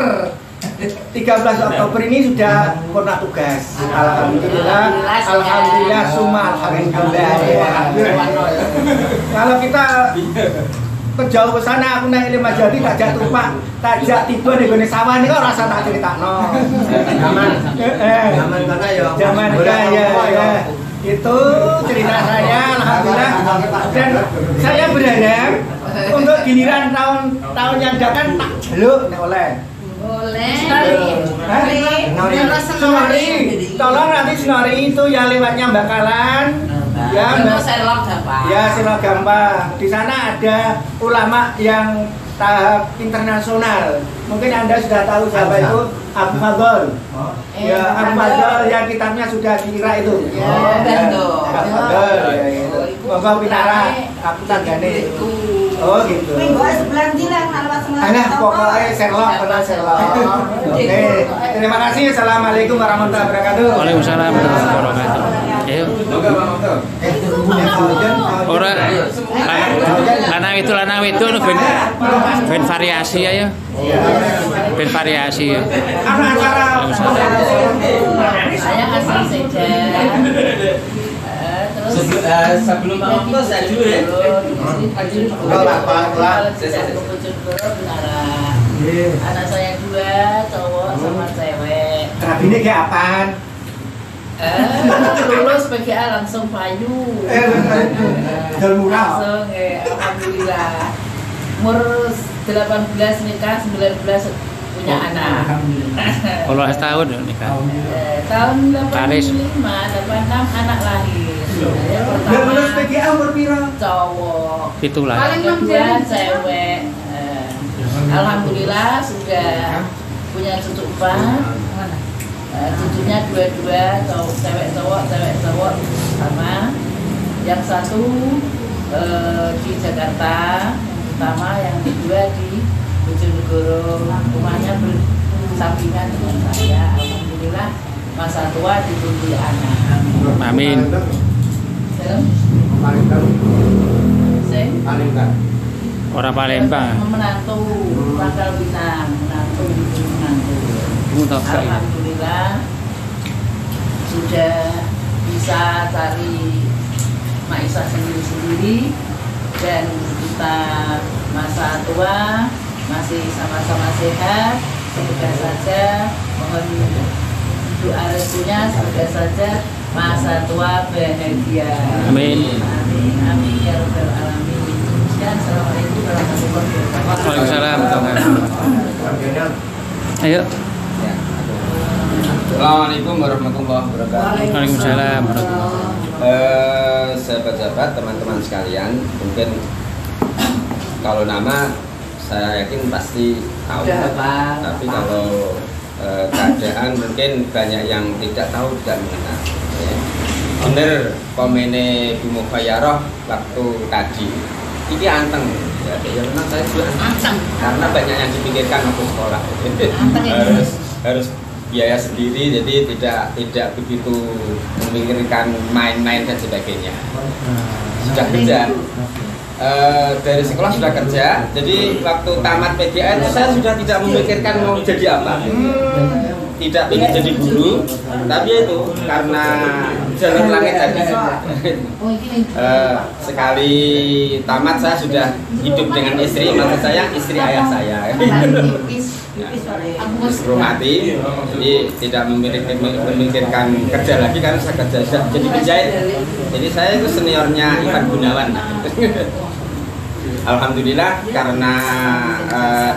13 Oktober ini sudah purna tugas. Alhamdulillah, summa alhamdulillah. Kalau kita kejauh ke sana, aku naik Lima Jati tajak tumpah, tajak tiba di gone sawah ini kok rasa tak critakno. Zaman kaya ya. Itu cerita saya, alhamdulillah. Dan saya berharap untuk giliran tahun yang datang tak jaluk nek oleh. Boleh. Senori. Tolong nanti Senori itu yang lewatnya bakalan ya Serlok gampang. Di sana ada ulama yang tahap internasional. Mungkin Anda sudah tahu siapa itu Abu Fadl. Ya, Abu Fadl yang kitabnya sudah dikira itu. Abu Fadl. Monggo pinara aku tanggane. Oh gitu. Minggu sebelah dina kalau Alah pokoknya Serlok. Oke. Terima kasih. Assalamualaikum warahmatullahi wabarakatuh. Waalaikumsalam warahmatullahi wabarakatuh. Ayo. Ora lanang itu ben variasi ayo. Ben variasi ya. saya kasih saja. Sebelum Bang saya dulu ya. Anak saya 2, cowok sama cewek. Rabine kayak apaan? Lulus PGA langsung payu. Langsung alhamdulillah. Umur 18 nikah, 19 punya anak. Kalau setahun nikah. Tahun 85, 86 anak lahir. Lulus PGA umur piro? Cowok. Itulah. Kedua cewek. Alhamdulillah sudah punya cucu 4. Cucunya 2 cewek cowok sama. Yang satu di Jakarta utama, yang kedua di Bojonegoro. Rumahnya bersampingan dengan saya. Alhamdulillah masa tua ditunggu anak. Amin. Orang Palembang. Menantu Pangkal Pinang, menantu. Alhamdulillah sudah bisa cari maisha sendiri-sendiri, dan kita masa tua masih sama-sama sehat. Semoga saja mohon doa restunya, semoga saja masa tua bahagia. Amin. Amin. Amin ya rabbal alamin. Dan assalamualaikum warahmatullahi wabarakatuh. Waalaikumsalam. Ayo. Assalamualaikum warahmatullahi wabarakatuh. Waalaikumsalam. Sahabat-sahabat, teman-teman sekalian, mungkin kalau nama saya yakin pasti tahu. Tapi kalau keadaan mungkin banyak yang tidak tahu, tidak mengenal. Ya. Bener komene Bu Mukhayyarah waktu kaji. Ini anteng. Ya memang saya juga anteng. Karena banyak yang dipikirkan waktu sekolah. harus biaya sendiri, jadi tidak begitu memikirkan main-main dan sebagainya. Sudah kerja. Dari sekolah sudah kerja, jadi waktu tamat PGA itu saya sudah tidak memikirkan mau jadi apa. Tidak ingin jadi guru, tapi itu karena jalur langit tadi. Sekali tamat saya sudah hidup dengan istri, maksud saya istri ayah saya. Rumati, jadi tidak memikirkan kerja lagi karena saya kerja jadi penjahit. Jadi saya itu seniornya Ivan Gunawan. Alhamdulillah karena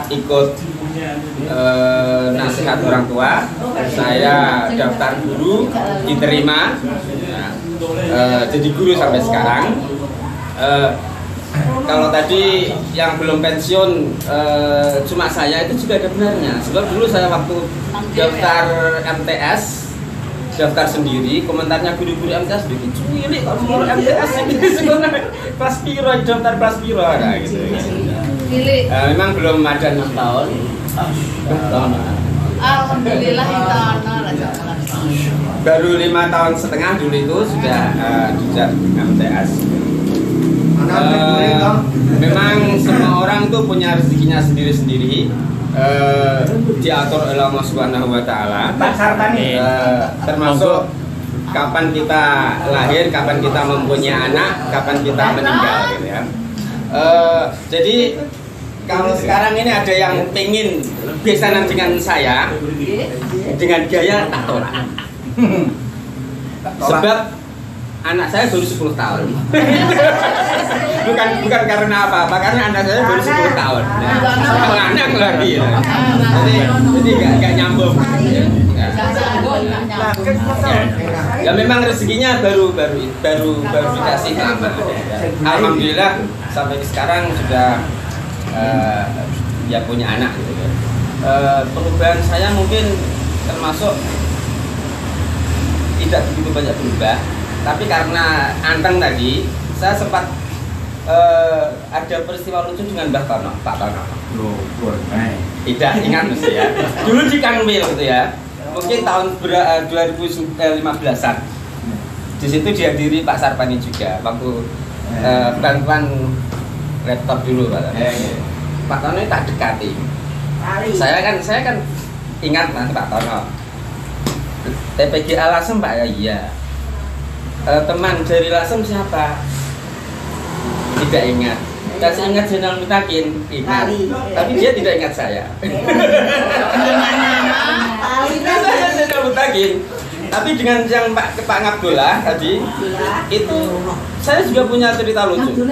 ikut nasihat orang tua, saya daftar guru, diterima, jadi guru sampai sekarang. Kalau tadi yang belum pensiun cuma saya, itu juga ada benarnya. Sebab dulu saya waktu daftar MTS, daftar sendiri, komentarnya guru-guru MTS bikin cuy, kalau guru MTS ini kelas piro, daftar kelas piro, nah, gitu. Memang belum ada 6 tahun. Alhamdulillah itu baru 5 tahun setengah dulu itu sudah dijak MTS. Memang semua orang tuh punya rezekinya sendiri-sendiri. Diatur oleh Allah Subhanahu wa taala. Termasuk kapan kita lahir, kapan kita mempunyai anak, kapan kita meninggal gitu ya. Jadi kalau sekarang ini ada yang pengen besanan dengan saya dengan gaya tak tolak. Sebab anak saya baru 10 tahun. bukan karena apa-apa, karena anak saya baru 10 tahun. Anak lagi ya. Jadi enggak nyambung. Ya memang rezekinya baru dikasih lama. Alhamdulillah sampai sekarang sudah ya punya anak gitu ya. Perubahan saya mungkin termasuk tidak begitu banyak berubah, tapi karena anteng tadi saya sempat ada peristiwa lucu dengan Mbah Tono, Pak Tono. Tidak ingat mesti ya. Dulu di Kanwil gitu ya. Mungkin tahun 2015-an. Di situ dihadiri Pak Sarpani juga waktu bantuan laptop dulu Pak. Pak Tono ini tak dekati. Saya kan ingat Mas Pak Tono. TPGA Lasem Pak ya, iya. Teman dari Lasem siapa? Tidak ingat. Kasih ingat Jenderal Mutakin, ingat. Tapi dia tidak ingat saya. Jenderal Mutakin. Tapi dengan yang Pak Ngabdullah tadi, itu saya juga punya cerita lucu.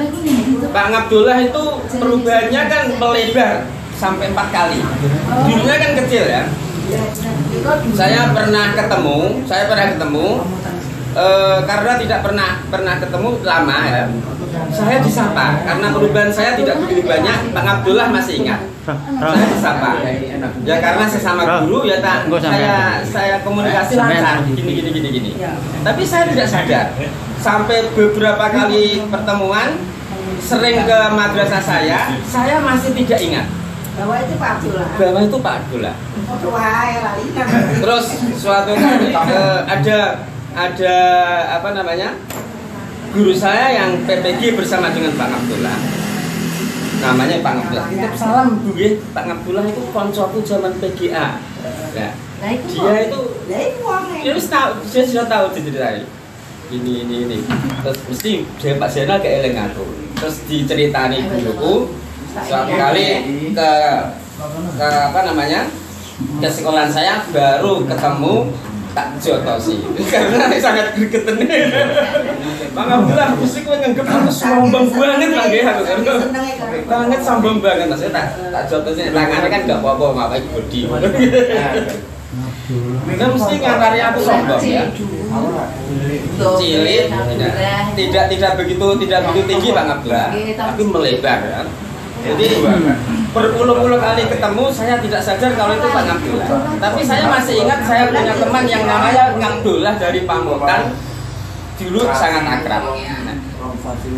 Pak Ngabdullah itu perubahannya kan melebar sampai 4 kali. Dulunya kan kecil ya. Saya pernah ketemu karena tidak pernah ketemu lama ya. Saya disapa karena perubahan saya tidak begitu banyak. Pak Abdullah masih ingat. Saya disapa. Ya karena sesama guru ya saya komunikasi lancar gini. Tapi saya tidak sadar sampai beberapa kali pertemuan sering ke madrasah saya masih tidak ingat bahwa itu Pak Abdullah. Terus suatu kali ada apa namanya, guru saya yang PPG bersama dengan Pak Abdullah, namanya Pak Abdullah. Titip salam Bu nggih, Pak Abdullah itu koncoku zaman PGA. Ya. Dia sudah tahu diceritain. Ini. Terus mesti Pak Zainal ke eleng aku. Terus diceritani guruku. Suatu kali ke apa namanya, ke sekolahan saya baru ketemu tak jotosi karena sangat gregetan. Bang Abdullah mesti kowe nganggep aku sombong banget lah nggih aku. Banget sombong banget saya tak jotosi tangannya kan enggak apa-apa makai bodi. Nah, mesti ngantari aku sombong ya. Cilik tidak begitu tinggi Bang Abdullah, tapi melebar ya. Jadi berpuluh-puluh kali ketemu saya tidak sadar kalau itu Pak Abdullah. Tapi saya masih ingat saya punya teman yang namanya Abdullah dari Pamukan. Dulu sangat akrab.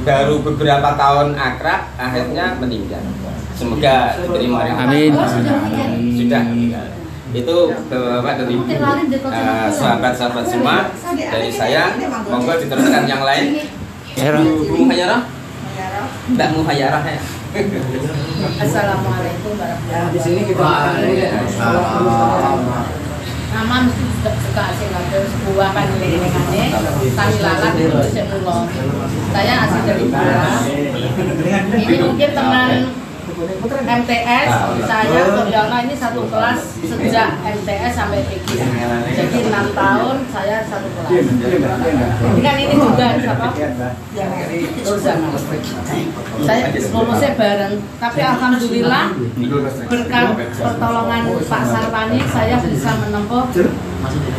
Baru beberapa tahun akrab akhirnya meninggal. Semoga diterima oleh Allah. Amin. Sudah meninggal. Itu Bapak dari sahabat-sahabat semua dari saya. Monggo diteruskan yang lain. Bu Muhayyarah? Mbak Muhayyarah ya. Assalamualaikum warahmatullahi Di sini kita nama mesti suka asing ngambil sebuah kan lingkungannya tani lalat itu sepulau. Saya asli dari Bura. Ini mungkin teman MTS saya Koryana ini satu kelas sejak MTS sampai PG. Jadi 6 tahun saya satu kelas. Dengan ini juga siapa? Saya lulusnya bareng. Tapi alhamdulillah berkat pertolongan Pak Sarpani saya bisa menempuh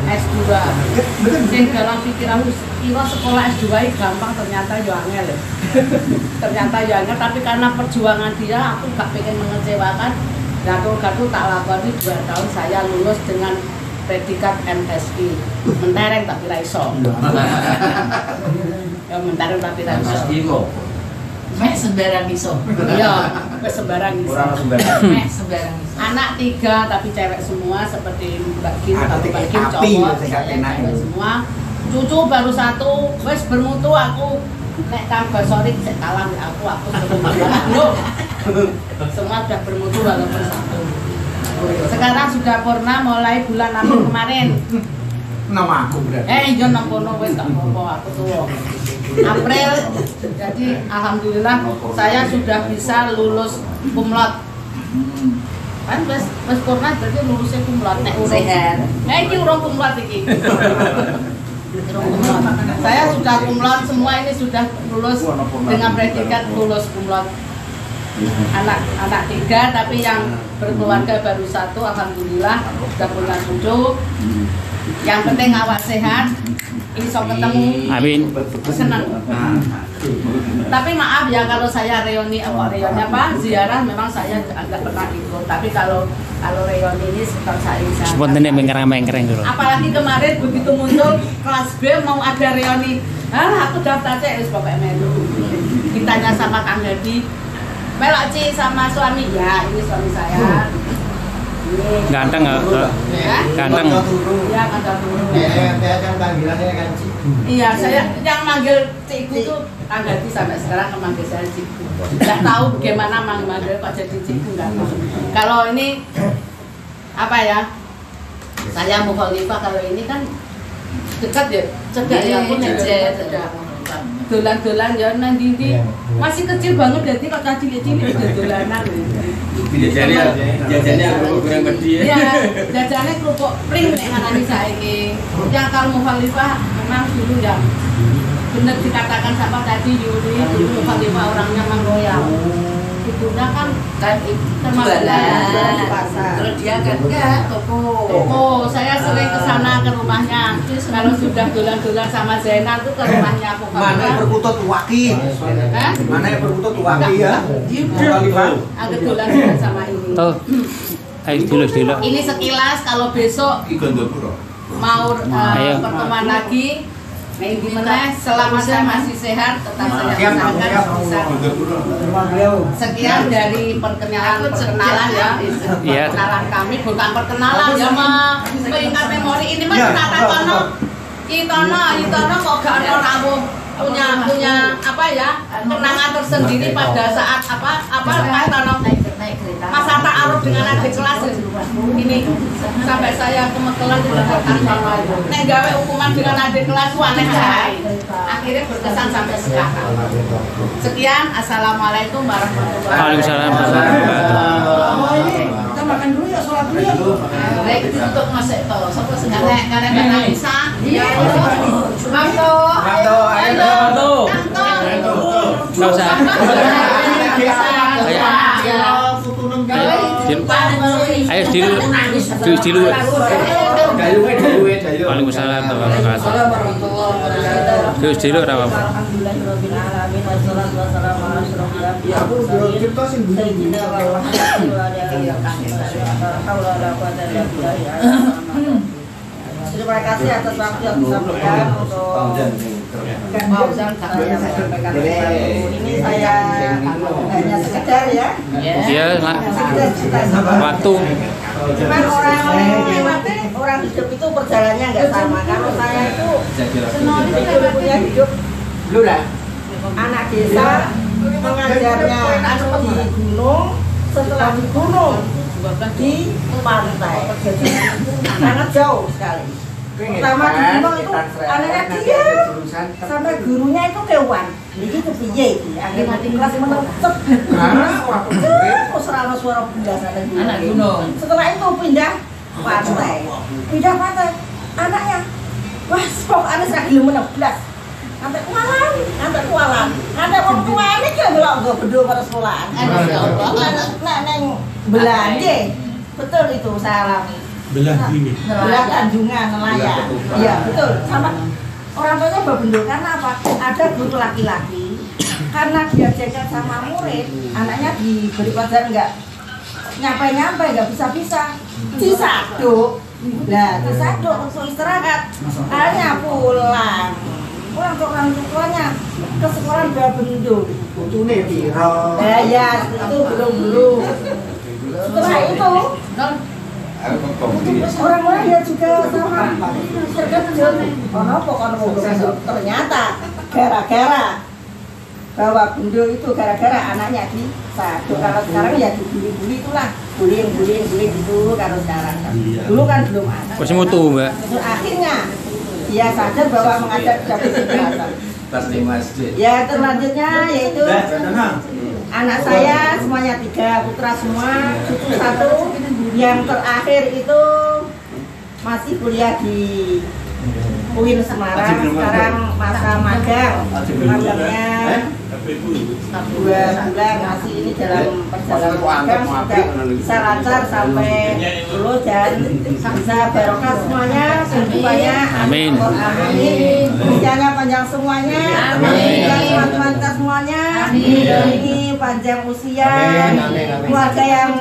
S2. Jadi dalam pikiranku kira sekolah S2 gampang, ternyata ya angel. Ternyata ya angel, tapi karena perjuangan dia aku gak pengen mengecewakan. Gatul-gatul tak lakoni 2 tahun saya lulus dengan predikat MSI. Mentereng tapi ra iso. Ya mentereng tapi ra iso. Mek sembarang iso. Iya, wis sembarang iso. Ora sembarang. Mek sembarang iso. Anak 3 tapi cewek semua seperti Mbak Kim, Ada Mbak Kim api, cowok, sehat enak cewek itu. semua. Cucu baru 1, wis bermutu aku. Nek tambah sorry cek kalah aku bermutu. Semua sudah bermutu walaupun 1. Sekarang sudah purna mulai bulan April kemarin. Nama aku berarti. Iya nang kono wis gak apa-apa aku tuh. April, jadi alhamdulillah saya sudah bisa lulus kumlot. Kan wis purna berarti lulusnya kumlot nek urung. Sehat. Iki urung kumlot iki. Saya sudah kumlot, semua ini sudah lulus dengan predikat lulus kumlot. Anak 3 tapi yang berkeluarga baru 1, alhamdulillah sudah punya cucu. Yang penting awak sehat, iso ketemu. Amin. Senang. Tapi maaf ya kalau saya reuni ziarah memang saya agak pernah ikut. Tapi kalau reuni ini sekitar saya. Spontan mengkerang dulu. Apalagi kemarin begitu muncul kelas B mau ada reuni, aku daftar aja pokoknya melu. Ditanya sama Kang Hedi, melok Ci sama suami, ya ini suami saya. Ganteng nggak? Ganteng. Iya, ganteng. Kan panggilannya kan Ci. Iya, saya yang manggil Cikgu tuh Kang Hadi sampai sekarang memanggil saya Cikgu. Nggak tahu bagaimana manggil kok jadi Cikgu, nggak tahu. Kalau ini apa ya? Saya Mukhalifah kalau ini kan dekat ya, cegah ya pun cegah. Dolan-dolan ya nang ndi masih kecil banget jadi kok tadi cilik dolanan. Jajannya kurang gede. Iya, jajannya kerupuk pring nek ngarani saiki. Yang kalau Mukhalifah memang dulu ya benar dikatakan sama tadi Yuri, dulu Mukhalifah orangnya menggoyang. Ibunya kan termasuk di pasar. Kalau dia kan enggak Toko, saya sering ke sana ke rumahnya. Kalau sudah dolan-dolan sama Zainal tuh ke rumahnya aku. Mana yang berkutut waki? Mana yang berkutut waki ya? Aku dolan-dolan sama ini. Tuh. Ayo dulu. Ini sekilas kalau besok mau pertemuan lagi. Gimana selama saya masih sehat tetap saya usahakan bisa. Sekian dari perkenalan ya. Perkenalan kami bukan perkenalan ya mah. Mengingat memori ini mah kita kono. Itono kok gak ono ramu punya apa ya? Kenangan tersendiri pada saat Tono masa ta'aruf dengan adik kelas ini sampai saya kemekelan tidak datang nek gawe hukuman dengan adik kelas aneh akhirnya berkesan sampai sekarang. Sekian, assalamualaikum warahmatullahi wabarakatuh. Waalaikumsalam warahmatullahi wabarakatuh. Kita makan dulu ya, sholat dulu ya. Baik, ditutup masuk to. Sapa sing ngarep bisa? Iya. Manto. Nggak usah. Ayo dulu. Waalaikumsalam warahmatullahi wabarakatuh. Terus dulu apa? Terima kasih atas waktu yang disampaikan untuk Fauzan saya sampaikan ini saya hanya sekedar ya. Iya, waktu. Cuman orang hidup itu perjalanannya nggak sama. Kalau saya itu punya hidup anak desa mengajarnya di gunung, setelah di gunung di pantai, jadi sangat jauh sekali. Pertama di gunung itu anaknya dia sampai gurunya itu kewan. Jadi kepiye iki? Akhirnya di kelas menetep. Serana suara bunda sana anak gunung. Setelah itu pindah pantai. Anaknya wah sok ane sak gelem meneblas. Sampai kualan. Sampai wong tuane ki delok go bedho pada sekolahan. Nek neng Belanda. Betul itu saya alami. Belah Tanjungan nelayan. Iya, betul. Sama orang tuanya berbendul karena apa? Ada guru laki-laki karena dia jajan sama murid, anaknya diberi pelajaran enggak nyampe enggak bisa disaduk. Nah, disaduk langsung istirahat. Akhirnya pulang. orang tuanya ke sekolah udah bendung. Putune piro? Ya itu belum. Setelah itu orang-orang ya juga sama terkejut. Ternyata gara-gara bahwa Bundo itu gara-gara anaknya disadu. Kalau sekarang ya dibully-bully itulah, bullying gitu kalau sekarang. Dulu kan belum ada. Kursi mutu, Mbak. Akhirnya dia sadar bahwa mengajak kejahatan. Tas di masjid. Ya terlanjutnya yaitu anak saya semuanya 3 putra semua, cucu 1. Yang terakhir itu masih kuliah di UIN Semarang, sekarang masa magangnya 2 bulan, masih ini dalam perjalanan magang, sudah bisa lancar sampai Solo dan bisa barokah semuanya, semuanya. Amin. Amin. Usianya panjang semuanya. Amin. Teman-teman kita semuanya. Ini panjang usia, keluarga yang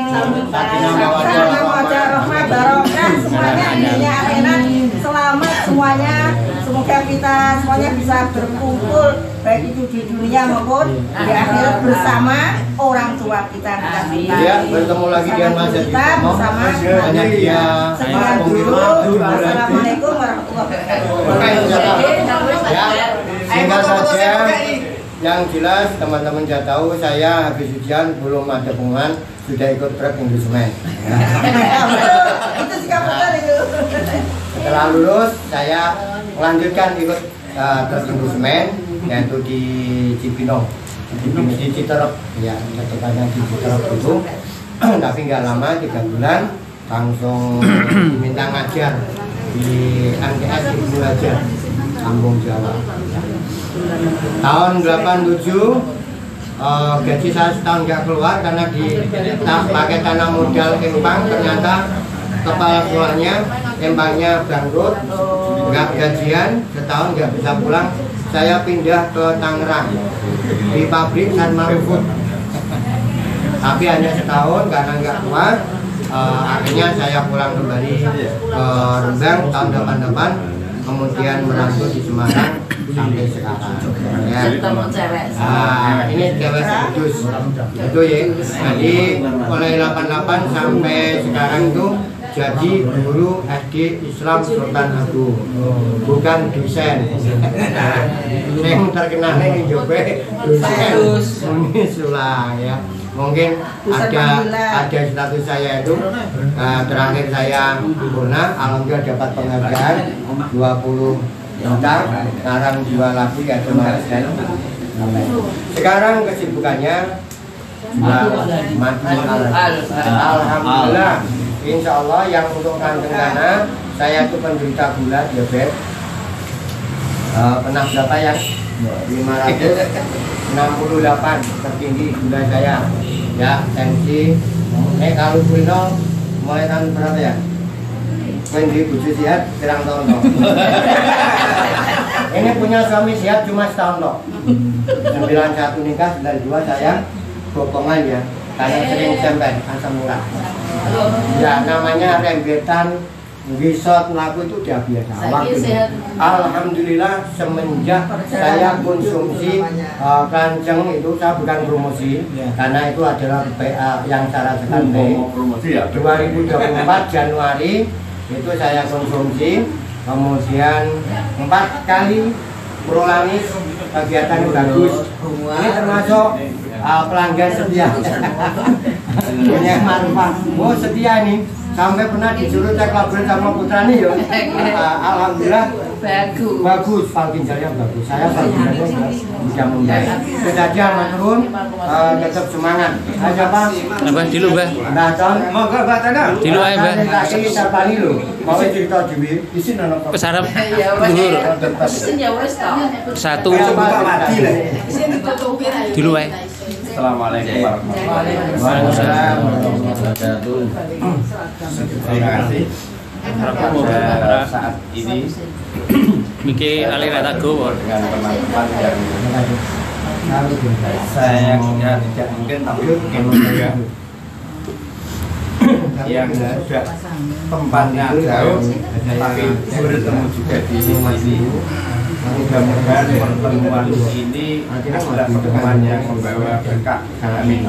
wajah rahmat barokah semuanya, intinya akhirat selamat semuanya. Semoga kita semuanya bisa berkumpul baik itu di dunia maupun di akhirat bersama orang tua kita. Ya, bertemu lagi dengan Mas kita bersama hanya dia. sekian dulu. Assalamualaikum warahmatullahi wabarakatuh. Singkat saja, yang jelas teman-teman sudah tahu saya habis ujian belum ada pengumuman, sudah ikut truk indusemen. Itu sikap benar itu. Setelah lulus saya melanjutkan ikut truk indusemen, yaitu di Cibinong, di Citerep, ya tepatnya di Citerep itu. Tapi nggak lama, 3 bulan langsung diminta ngajar di MTS Ibu Ajar, Kampung Jawa. Tahun 87 gaji saya setahun nggak keluar karena pakai tanah modal Empang, ternyata kepala sekolahnya Empangnya bangkrut, nggak gajian, setahun nggak bisa pulang. Saya pindah ke Tangerang di pabrik Sanmar Food, tapi hanya setahun karena nggak kuat. Akhirnya saya pulang kembali ke Rembang tahun 88, kemudian merantau di Semarang sampai sekarang. Ya. Ini cewek kudus itu ya. Jadi mulai 88 sampai sekarang itu jadi guru SD Islam Sultan Agung, bukan dosen. Yang terkenal yang Jobe dosen Unisula ya. Mungkin ada status saya itu terakhir saya sempurna, alhamdulillah dapat penghargaan 20 juta, sekarang jual lagi ada Malaysia. Sekarang kesibukannya alhamdulillah, insya Allah yang untuk kandung dana saya itu penderita gula diabetes. Pernah berapa ya? 568 tertinggi gula saya ya, tensi. Kalau kulino mulai tahun berapa ya? Di bujuk sehat kurang tahun loh. Ini punya suami sehat cuma setahun loh. 91 nikah, 92 saya bokongan ya, karena sering sempet asam urat. Ya namanya rembetan, gisot, laku itu udah biasa. Alhamdulillah semenjak saya konsumsi kanceng itu, saya bukan promosi karena itu adalah yang saya rasakan 2024 Januari itu saya konsumsi, kemudian 4 kali prolamis, kegiatan bagus. Ini termasuk pelanggan setia. Punya manfaat. Oh setia nih. Sampai pernah disuruh cek label sama putra nih ya. Alhamdulillah bagus, ginjalnya bagus. Saya ginjalnya bisa membaik. Itu saja maturun, tetap semangat. Aja Pak. Apa dulu, Mbak? Nah, Con, Monggo Mbak Tana. Dulu ae, Mbak. Lagi sapani lho. Mau cerita dhewe, isin ana apa? Pesarap dulur. Satu dulu ae. Assalamualaikum warahmatullahi wabarakatuh. Terima kasih. Saat ini Miki aliran aku dengan teman-teman yang saya tidak mungkin tampil yang sudah tempatnya jauh tapi bertemu juga di sini. mudah-mudahan pertemuan ini adalah pertemuan yang membawa berkah. Amin.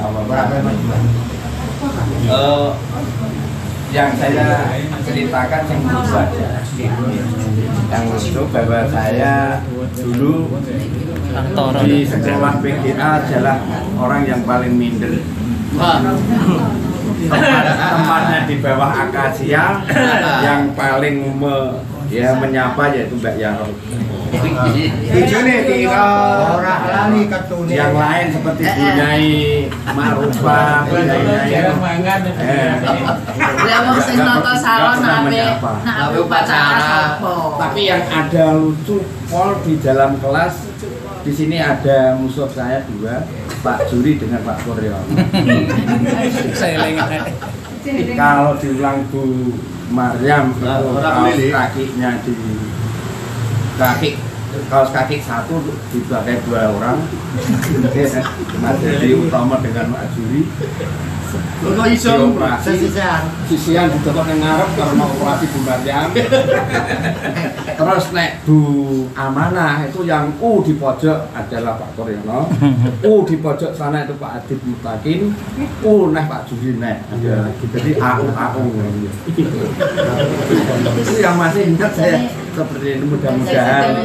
Yang saya ceritakan yang lucu aja. Yang lucu bahwa saya dulu di sekolah PGA adalah orang yang paling minder. Tempatnya di bawah akasia, yang paling menyapa yaitu Mbak Yaro. Yang lain seperti Bunyai Marupa, tapi yang ada lucu Pol di dalam kelas. Di sini ada musuh saya dua, Pak Juri dengan Pak Koryo. Kalau diulang Bu Maryam itu kaos kakinya di kaos kaki satu dipakai 2 orang. Mas Dedi Utama dengan Pak Juri. Untuk iso sisian dicoba yang ngarep karena operasi Bu Maryam. Terus nek Bu Amanah itu yang U di pojok adalah Pak Koryono. U di pojok sana itu Pak Adib Mutakin. U nah Pak Juri nah. Jadi AU. Itu yang masih ingat saya seperti ini. Mudah-mudahan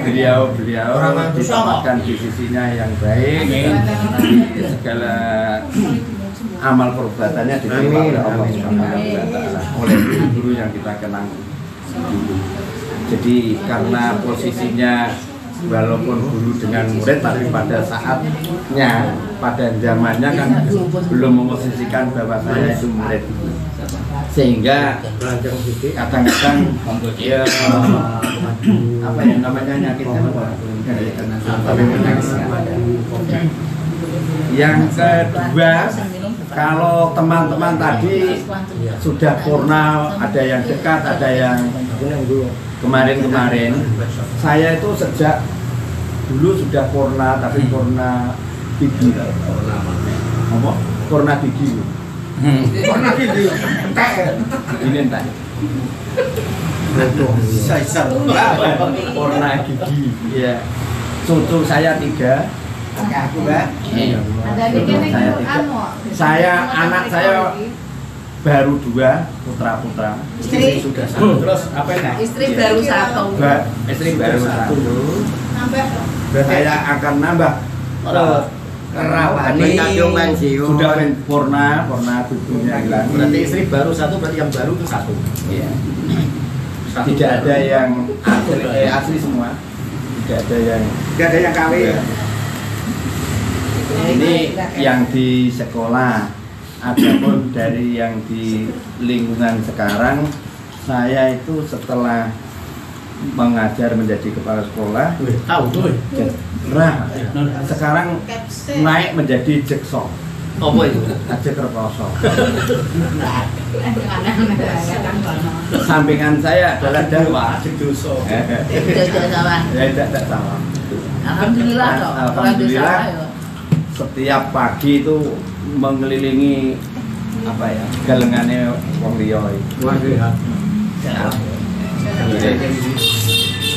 beliau ditempatkan di sisinya yang baik. Segala amal perbuatannya diterima oleh Allah Subhanahu wa Ta'ala, oleh guru yang kita kenang dulu. Jadi karena posisinya walaupun guru dengan murid, tapi pada saatnya, pada zamannya kan belum memposisikan bahwa saya itu murid, sehingga kadang-kadang ya apa yang namanya nyakitnya yang kedua, kalau teman-teman tadi sudah purna, ada yang dekat, ada yang kemarin-kemarin. Saya itu sejak dulu sudah purna, tapi purna gigi. Purna gigi. Purna gigi. Ini entah. Purna gigi. Ya. Cucu saya 3. Anak saya baru 2 putra-putra. Istri sudah 1. Terus apa ya? Istri baru 1. Istri baru 1. Saya akan nambah. Kerawani sudah purna tubuhnya hilang. Berarti istri baru 1, berarti yang baru itu 1. Iya. Tidak ada yang asli semua. Tidak ada yang kawin. Ya. Ini yang di sekolah. Adapun dari yang di lingkungan sekarang, saya itu setelah mengajar menjadi kepala sekolah, sekarang naik menjadi jeksok. Apa itu? Ajek rekoso. Sampingan saya adalah dakwah. Tidak salah. Alhamdulillah. Setiap pagi itu mengelilingi apa ya, galengannya wong liya.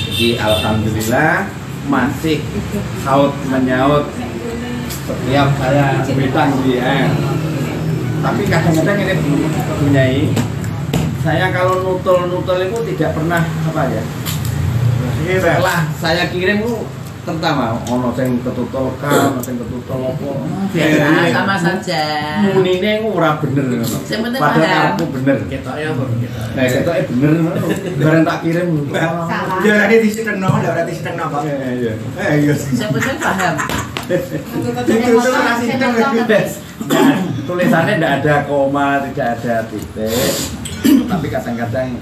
Jadi alhamdulillah masih saut menyaut setiap saya bintang dia. Tapi kadang-kadang ini punyai saya kalau nutul itu tidak pernah apa ya. Setelah saya kirim itu terutama ono sing ketutul kan, ono sing ketutul apa. Biasa sama saja. Munine ora bener ngono. Padahal aku bener. Ketoke apa ketoke. Nah, ketoke bener ngono. Bareng tak kirim. Ya nek disitengno, ora disitengno kok. Iya. Iya. Saya paham. Tulisannya tidak ada koma, tidak ada titik. Tapi kadang-kadang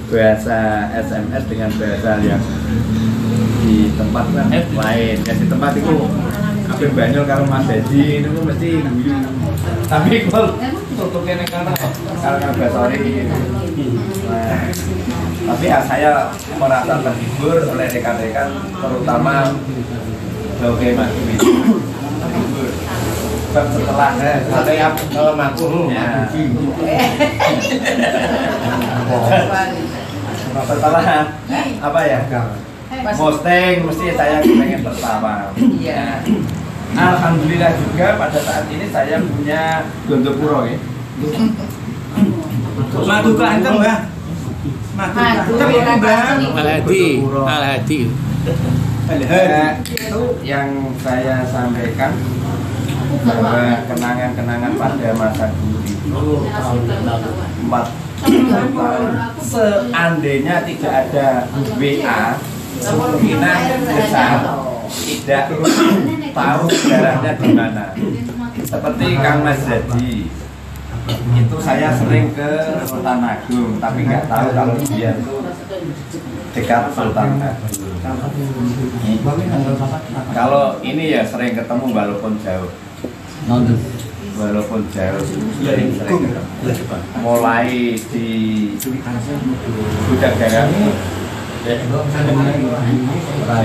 bahasa SMS dengan bahasa yang di tempat lain. Ya di tempat itu Abel Banyol kalau Mas Dedi itu mesti guyu. Tapi kalau tutupnya karena bahasa orang ini. Tapi ya saya merasa terhibur oleh rekan-rekan, terutama Oke Mas terhibur. Setelah saya kalau maku setelah apa ya posting mesti saya pengen pertama. Iya. Alhamdulillah juga pada saat ini saya punya Dondopuro ya. Madu Klantem, Mbah. Madu Klantem, Al-Hadi. Itu yang saya sampaikan bahwa kenangan-kenangan pada masa dulu itu 4 tahun seandainya tidak ada WA kemungkinan besar tidak tahu daerahnya di mana. Seperti Kang Mas Jadi itu saya sering ke Sultan Agung tapi nggak tahu kalau dia itu dekat Sultan Agung. Kalau ini ya sering ketemu walaupun jauh. Walaupun jauh sering ketemu. Mulai di gudang garam di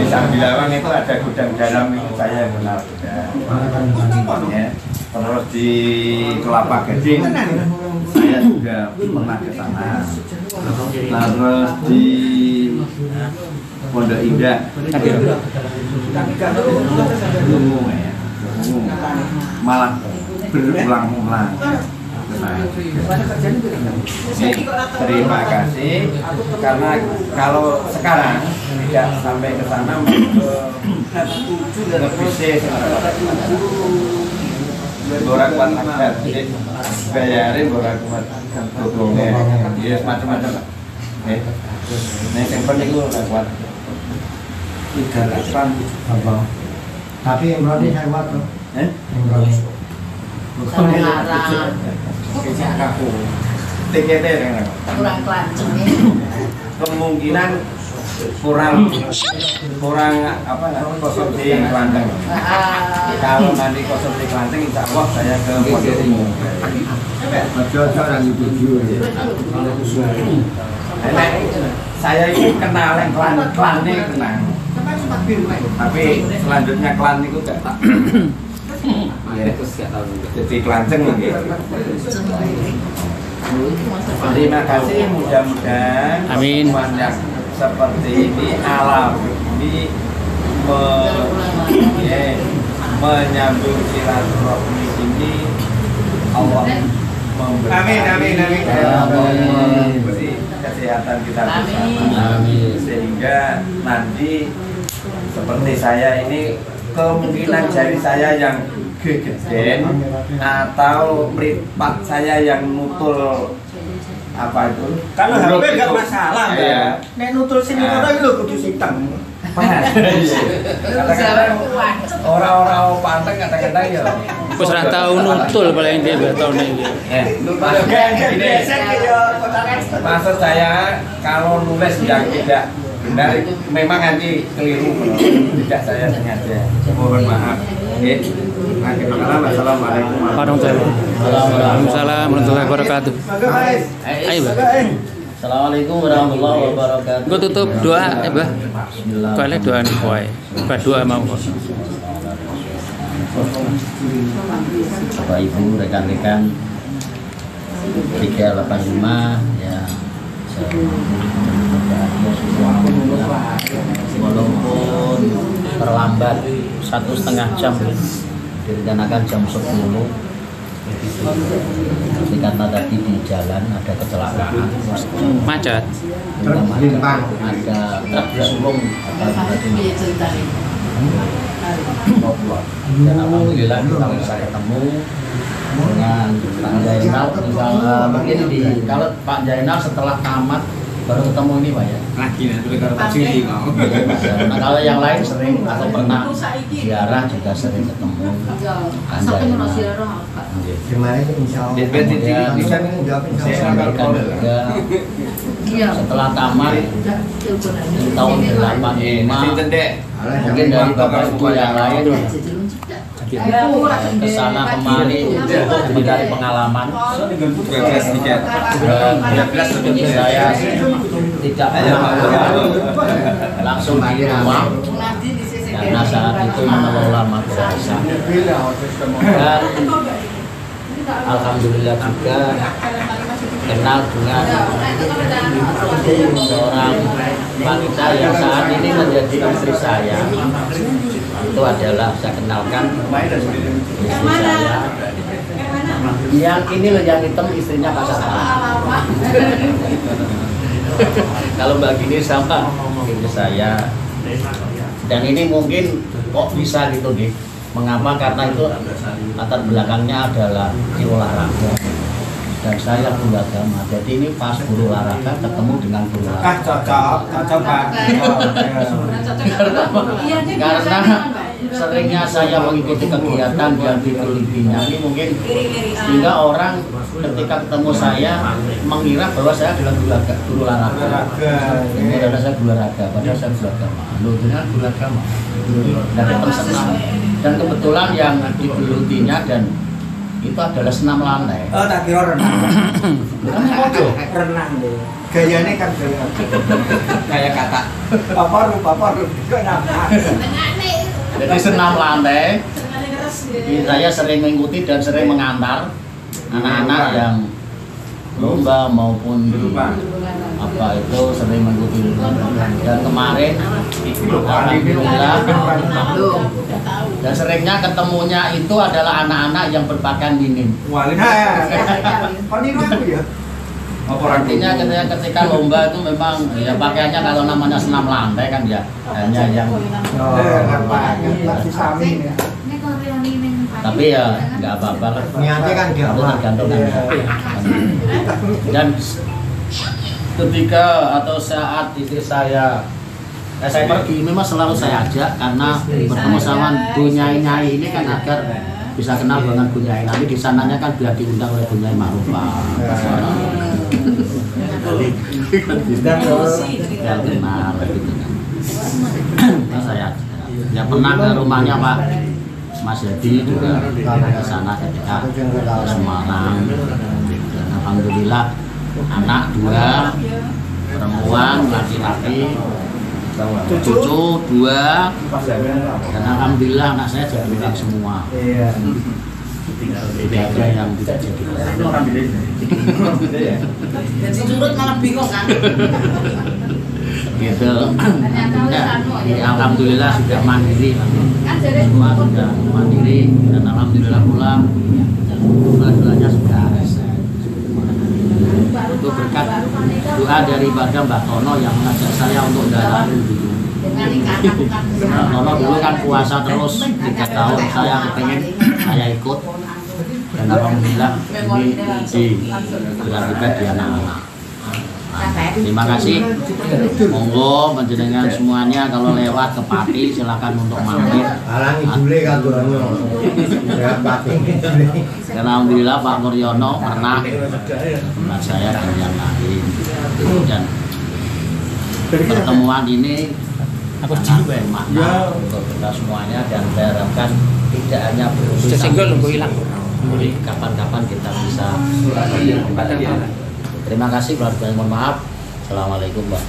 Sambilawang itu ada gudang garam itu saya kenal ya. Terus di Kelapa Gading saya juga pernah ke sana. Terus di Pondok Indah malah berulang-ulang. Terima kasih karena kalau sekarang tidak sampai ke sana ngepisih borak kuat agak bayarin borak kuat gogongnya ya macam-macam lah ini yang penting itu kuat 38 apa tapi yang berarti saya buat tuh yang berarti TKT kurang Klantem kemungkinan kurang apa kosong di Klantem. Kalau nanti kosong di Klantem insya Allah saya ke Pondok Umum. Saya ini kenal yang klan ini kenal. Tapi selanjutnya klan itu enggak tak. Jadi Klantem lagi. Terima kasih, mudah-mudahan pertemuan yang seperti ini alam ini menyambung silaturahmi ini Allah memberi kesehatan kita bersama sehingga nanti seperti saya ini kemungkinan jari saya yang gegeden atau meripat saya yang nutul apa itu kalau hampir nggak masalah ya. Nek nutul sini itu lho kudu hitam. Kadang-kadang orang-orang panteng kadang-kadang ya Wis ora tau nutul paling dia 2 tahun iki. Maksud saya kalau nulis yang tidak benar memang nanti keliru, tidak saya sengaja. Mohon maaf. Assalamualaikum warahmatullahi wabarakatuh. Ayo, Mbak. Assalamualaikum warahmatullahi wabarakatuh. Gue tutup doa, Mbah. Kalian doa nih, boy. Doa mau. Bapak Ibu, rekan-rekan 385 ya. Walaupun terlambat 1,5 jam, direncanakan jam 10. Tapi karena tadi di jalan ada kecelakaan, macet, ada truk sulung dan alhamdulillah kita bisa ketemu dengan Pak Jainal. Mungkin kalau Pak Jainal setelah tamat baru ketemu ini Pak ya. Lagi nanti kalau sini mau. Nah kalau yang lain sering atau pernah ziarah juga sering ketemu. Gimana itu insya Allah. Setelah tamat di tahun 85 mungkin dari Bapak Ibu yang lain kesana kemari mencari pengalaman. Saya tidak langsung di rumah karena saat itu mengelola madrasah dan alhamdulillah juga kenal dengan seorang wanita yang saat ini menjadi istri saya. Itu adalah saya kenalkan istri saya. Yang ini loh, yang hitam istrinya Pak Sarpani. Kalau Mbak Gini sama istri saya. Dan ini mungkin kok bisa gitu nih. Mengapa? Karena itu latar belakangnya adalah di olahraga. Dan saya guru agama. Jadi ini pas guru olahraga ketemu dengan guru olahraga. Cocok Pak. Karena seringnya saya mengikuti kegiatan yang ditelitinya ini mungkin sehingga orang ketika ketemu saya mengira bahwa saya adalah guru olahraga. Ini adalah saya guru olahraga, padahal saya guru agama. Loh, benar guru agama. Dan itu senam. Dan kebetulan yang digelutinya dan itu adalah senam lantai. Oh, tak kira renang. Renang deh. Gayanya kan Kayak kata. Papa kok nafas. Jadi senam lantai. Saya sering mengikuti dan sering mengantar anak-anak yang lomba maupun apa itu sering mengikuti. Dan kemarin alhamdulillah dan seringnya ketemunya itu adalah anak-anak yang berpakaian dingin. Artinya ketika lomba itu memang ya pakaiannya kalau namanya senam lantai kan ya hanya yang tapi ya nggak apa-apa lah. Niatnya kan dia tergantung dan ketika atau saat istri saya pergi memang selalu saya ajak karena bertemu sama Bu Nyai ini kan agar bisa kenal dengan Bu Nyai. Nanti di sananya kan biar diundang oleh Bu Nyai Ma'rufah. Biar kenal gitu kan. Saya ya pernah ke rumahnya Pak Mas Hedi juga ke sana ketika ke Semarang. Dan alhamdulillah anak 2 perempuan laki-laki cucu 2 dan alhamdulillah anak saya jadi lengkap semua. Tidak ada yang tidak jadi. Jadi curut malah bingung kan? Gitu. Ya, alhamdulillah sudah mandiri. Semua sudah mandiri dan alhamdulillah pula bulan-bulannya sudah selesai. Itu berkat doa daripada Mbak Tono yang mengajak saya untuk dalam dulu. Mbak Tono dulu kan puasa terus 3 tahun, saya kepengen saya ikut dan alhamdulillah ini dilakukan di anak-anak. Terima kasih. Monggo panjenengan semuanya kalau lewat ke Pati silakan untuk mampir. Alangi dule kan ya Pati. Karena alhamdulillah Pak Muryono pernah tempat saya dan yang lain. Dan pertemuan ini sangat bermakna untuk kita semuanya dan saya harapkan tidak hanya berusaha. Kapan-kapan kita bisa. Terima kasih, mohon maaf. Assalamualaikum, Mbak.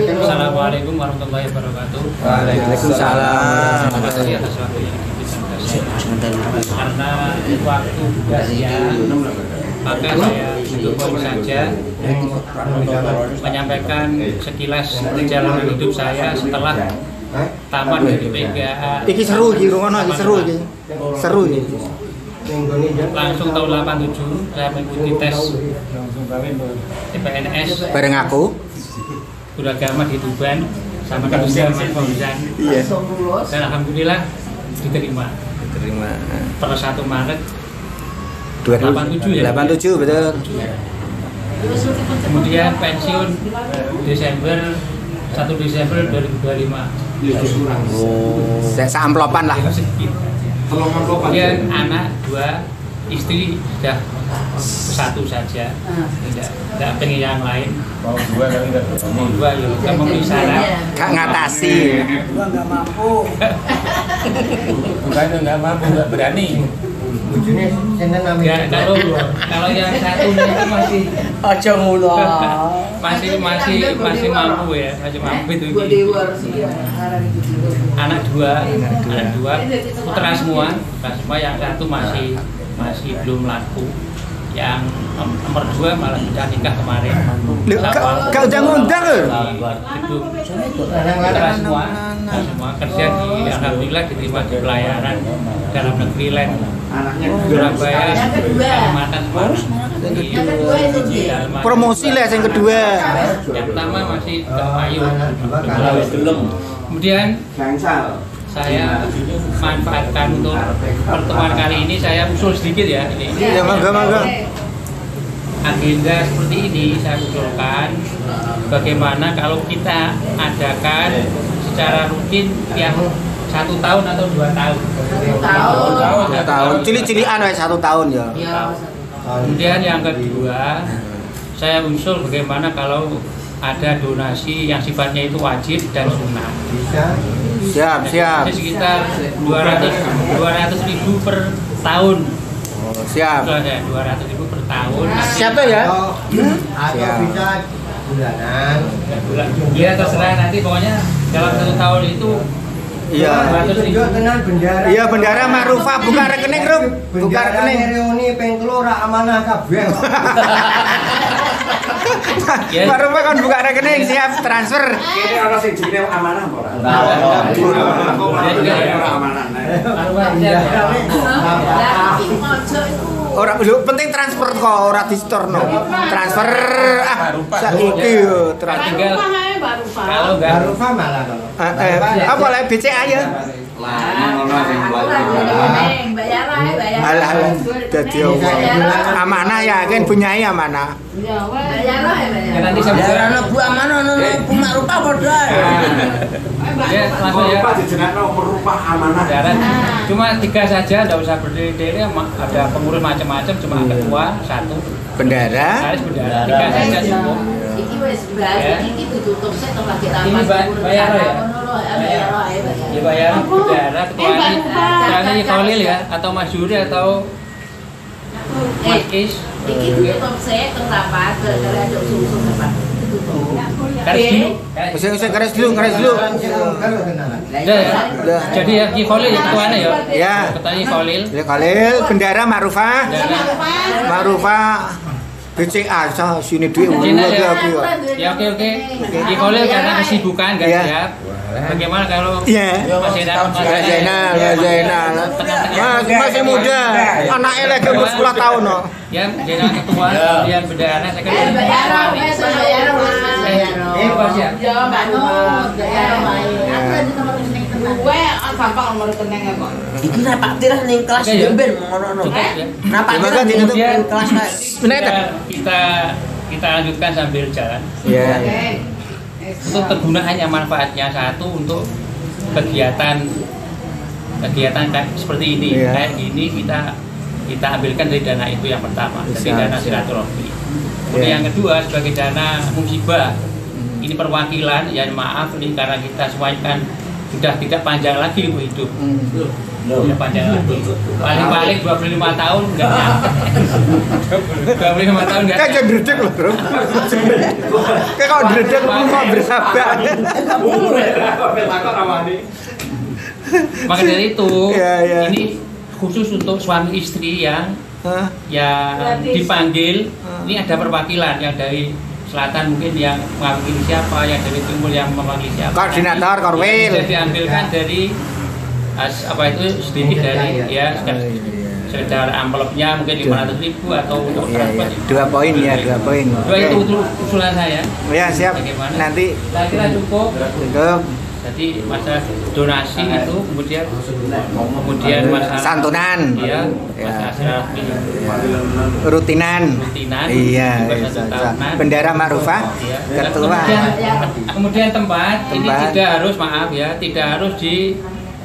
Assalamualaikum warahmatullahi wabarakatuh. Waalaikumsalam. Terima kasih atas waktu yang diberikan karena waktu sia maka saya cukup saja menyampaikan sekilas perjalanan hidup saya setelah tamat dari PGA. Iki seru iki, rungono iki seru iki. Seru iki. Langsung tahun 87 saya mengikuti tes TPNS Bareng aku. Guru agama di Tuban sama Kabupaten Fauzan. Iya. Dan alhamdulillah diterima. Per 1 Maret 87 ya. 87 betul. Kemudian pensiun Desember 1 Desember 2025. Saya amplopan lah. Kemudian anak 2, istri sudah 1 saja. Tidak pengen yang lain. Mau 2 ya kan memisah. Gak ngatasi. Gua nggak mampu. Bukan nggak mampu, nggak berani. Bojone sinten namanya? Kalau yang satu itu masih Aja ngono. masih mampu ya, masih mampu itu. Anak dua, putra semua yang satu masih belum laku. Yang nomor 2 malah sudah nikah kemarin. Kau udah ngundang loh. Itu putra semua kerja di alhamdulillah diterima di pelayaran dalam negeri lain. Surabaya, Kalimantan, Promosi lah yang kedua. Yang pertama masih Ayu. Kemudian saya manfaatkan untuk pertemuan kali ini, saya usul sedikit ya ini. Ya mangga. Agenda seperti ini saya usulkan, bagaimana kalau kita adakan secara rutin tiap 1 tahun atau 2 tahun. 1 tahun. Cili-cilian wes 1 tahun ya. Kemudian yang kedua, saya usul bagaimana kalau ada donasi yang sifatnya itu wajib dan sunnah. Siap. Jadi sekitar 200.000 per tahun. Siap. 200.000 per tahun. Siapa ya? Atau bisa bulanan. Iya terserah nanti, pokoknya dalam 1 tahun itu. Iya. Bendara. Iya, bendara Ma'rufah buka rekening, Rum. Buka rekening. Reuni ping 3 ora amanah kabeh. Ma'rufah kan buka rekening, siap transfer. Ini ana sing jenenge amanah apa ora? Ora penting transfer kok, ora distorno. Transfer saiki yo transfer. Kalau enggak Ma'rufah malah kalau. Apa lah BCA ya? Alah, dadi amanah ya, kan punyai amanah. Nanti saya Bu amanah ono Bu Ma'rufah padha. Ya, langsung ya. Pak dijenengno merupa amanah. Cuma 3 saja, enggak usah berdiri-diri, ada pengurus macam-macam, cuma ketua 1. Bendara. Harus bendara. 3 saja cukup. Iki wis bahas iki ditutup sik to lagi Ini bayar ya? Ya bayar bendara, ketuanya Khalil ya, atau Mas Yuri atau Mas Kis. Iki ditutup sik kenapa? Gara-gara ada usul-usul depan. Keras dulu. Jadi ya Ki Khalil ketuanya ya. Ya. Ketuanya Khalil. Ya Khalil, bendara Ma'rufah. BCA sini duit aku ya. Oke. Ki Khalil karena kesibukan enggak siap. Bagaimana kalau Mas Zainal masih muda, anaknya lagi umur 10 tahun no. Ya, Zainal ketua, kemudian bendara saya kan gampang nomor rekening kok. Iki ra Pak Tirah ning kelas ben ngono. Nah Pak Tirah ning kelas kita lanjutkan sambil jalan. Iya. Untuk kegunaannya, manfaatnya satu untuk kegiatan seperti ini, kayak gini kita ambilkan dari dana itu yang pertama, dari dana silaturahmi. Kemudian yang kedua sebagai dana musibah, ini perwakilan, ya maaf nih karena kita semuanya kan sudah tidak panjang lagi hidup. Sudah panjang lagi. Paling-paling 25 tahun enggak nyampe. 25 tahun enggak. Kayak dredeg loh, Bro. Kayak kok dredeg kok bersabar. Maka dari itu, ini khusus untuk suami istri yang dipanggil. Ini ada perwakilan yang dari selatan mungkin yang mewakili siapa, yang dari timur yang mewakili siapa. Koordinator Korwil. Bisa diambilkan dari apa itu sedikit dari sekedar amplopnya mungkin 500.000 atau untuk transfer. 2 poin ya, 2 poin. Itu usulan saya. Ya siap. Bagaimana? Nanti saya kira cukup. Jadi masalah donasi itu kemudian masalah santunan, ya, masalah rutinan, iya, bendera Ma'rufah, ya. ketua. Kemudian tempat ini tidak harus, maaf ya, tidak harus di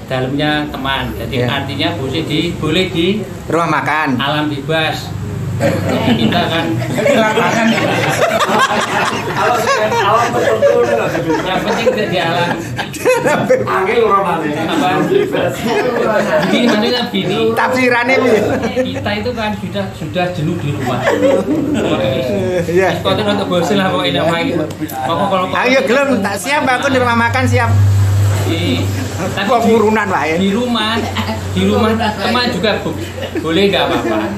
dalamnya teman. Jadi artinya boleh di rumah makan, alam bebas. kita kan lapangan ya. Alam betul Yang penting tidak dialami. Angel romane. Jadi maksudnya gini. Tafsirannya Kita itu kan sudah jenuh di rumah. Iya. Kau tuh untuk bosan lah pokoknya main. Pokok kalau ayo gelem tak siap aku di rumah makan siap. Tapi pengurunan wae. Di rumah teman juga boleh nggak apa-apa.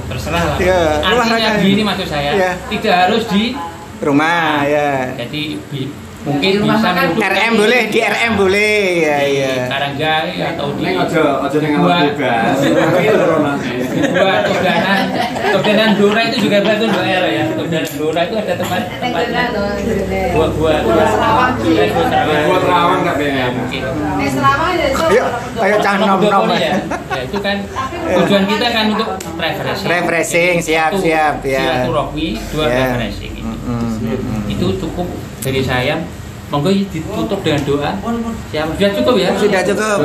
Terserah lah. Ya, artinya gini maksud saya, ya. Tidak harus di rumah ya. Jadi mungkin bisa RM boleh, di RM boleh ya ya. Karanggai atau di aja ning alam bebas. Buat Toganan Dora itu juga batu daerah ya. Toganan Dora itu ada tempatnya. Buat terawang enggak pengen. Ayo nom ya. Ya itu kan tujuan kita kan untuk refreshing, siap ya. Silaturahmi, dua refreshing. Itu cukup dari saya. Monggo ditutup dengan doa. Siap, sudah cukup ya? Sudah cukup.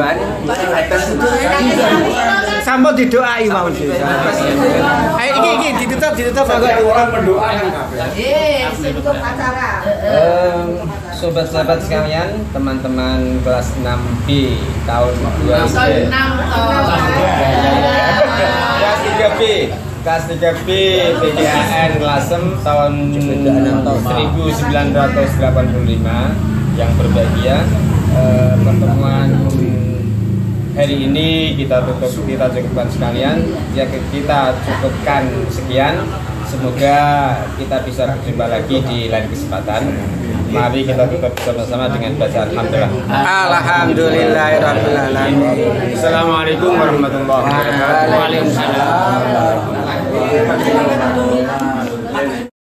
Sampai didoai mau. Ayo iki ditutup monggo orang berdoa kan. Tutup acara. Sobat-sobat sekalian, teman-teman kelas 6B tahun 2000. Kelas 3B PGAN Lasem tahun 1985 yang berbahagia. Pertemuan hari ini kita cukupkan sekalian. Ya kita cukupkan sekian. Semoga kita bisa berjumpa lagi di lain kesempatan. Mari kita tutup bersama-sama dengan bacaan alhamdulillah. Alhamdulillahirabbil alamin. Assalamualaikum warahmatullahi wabarakatuh. Waalaikumsalam.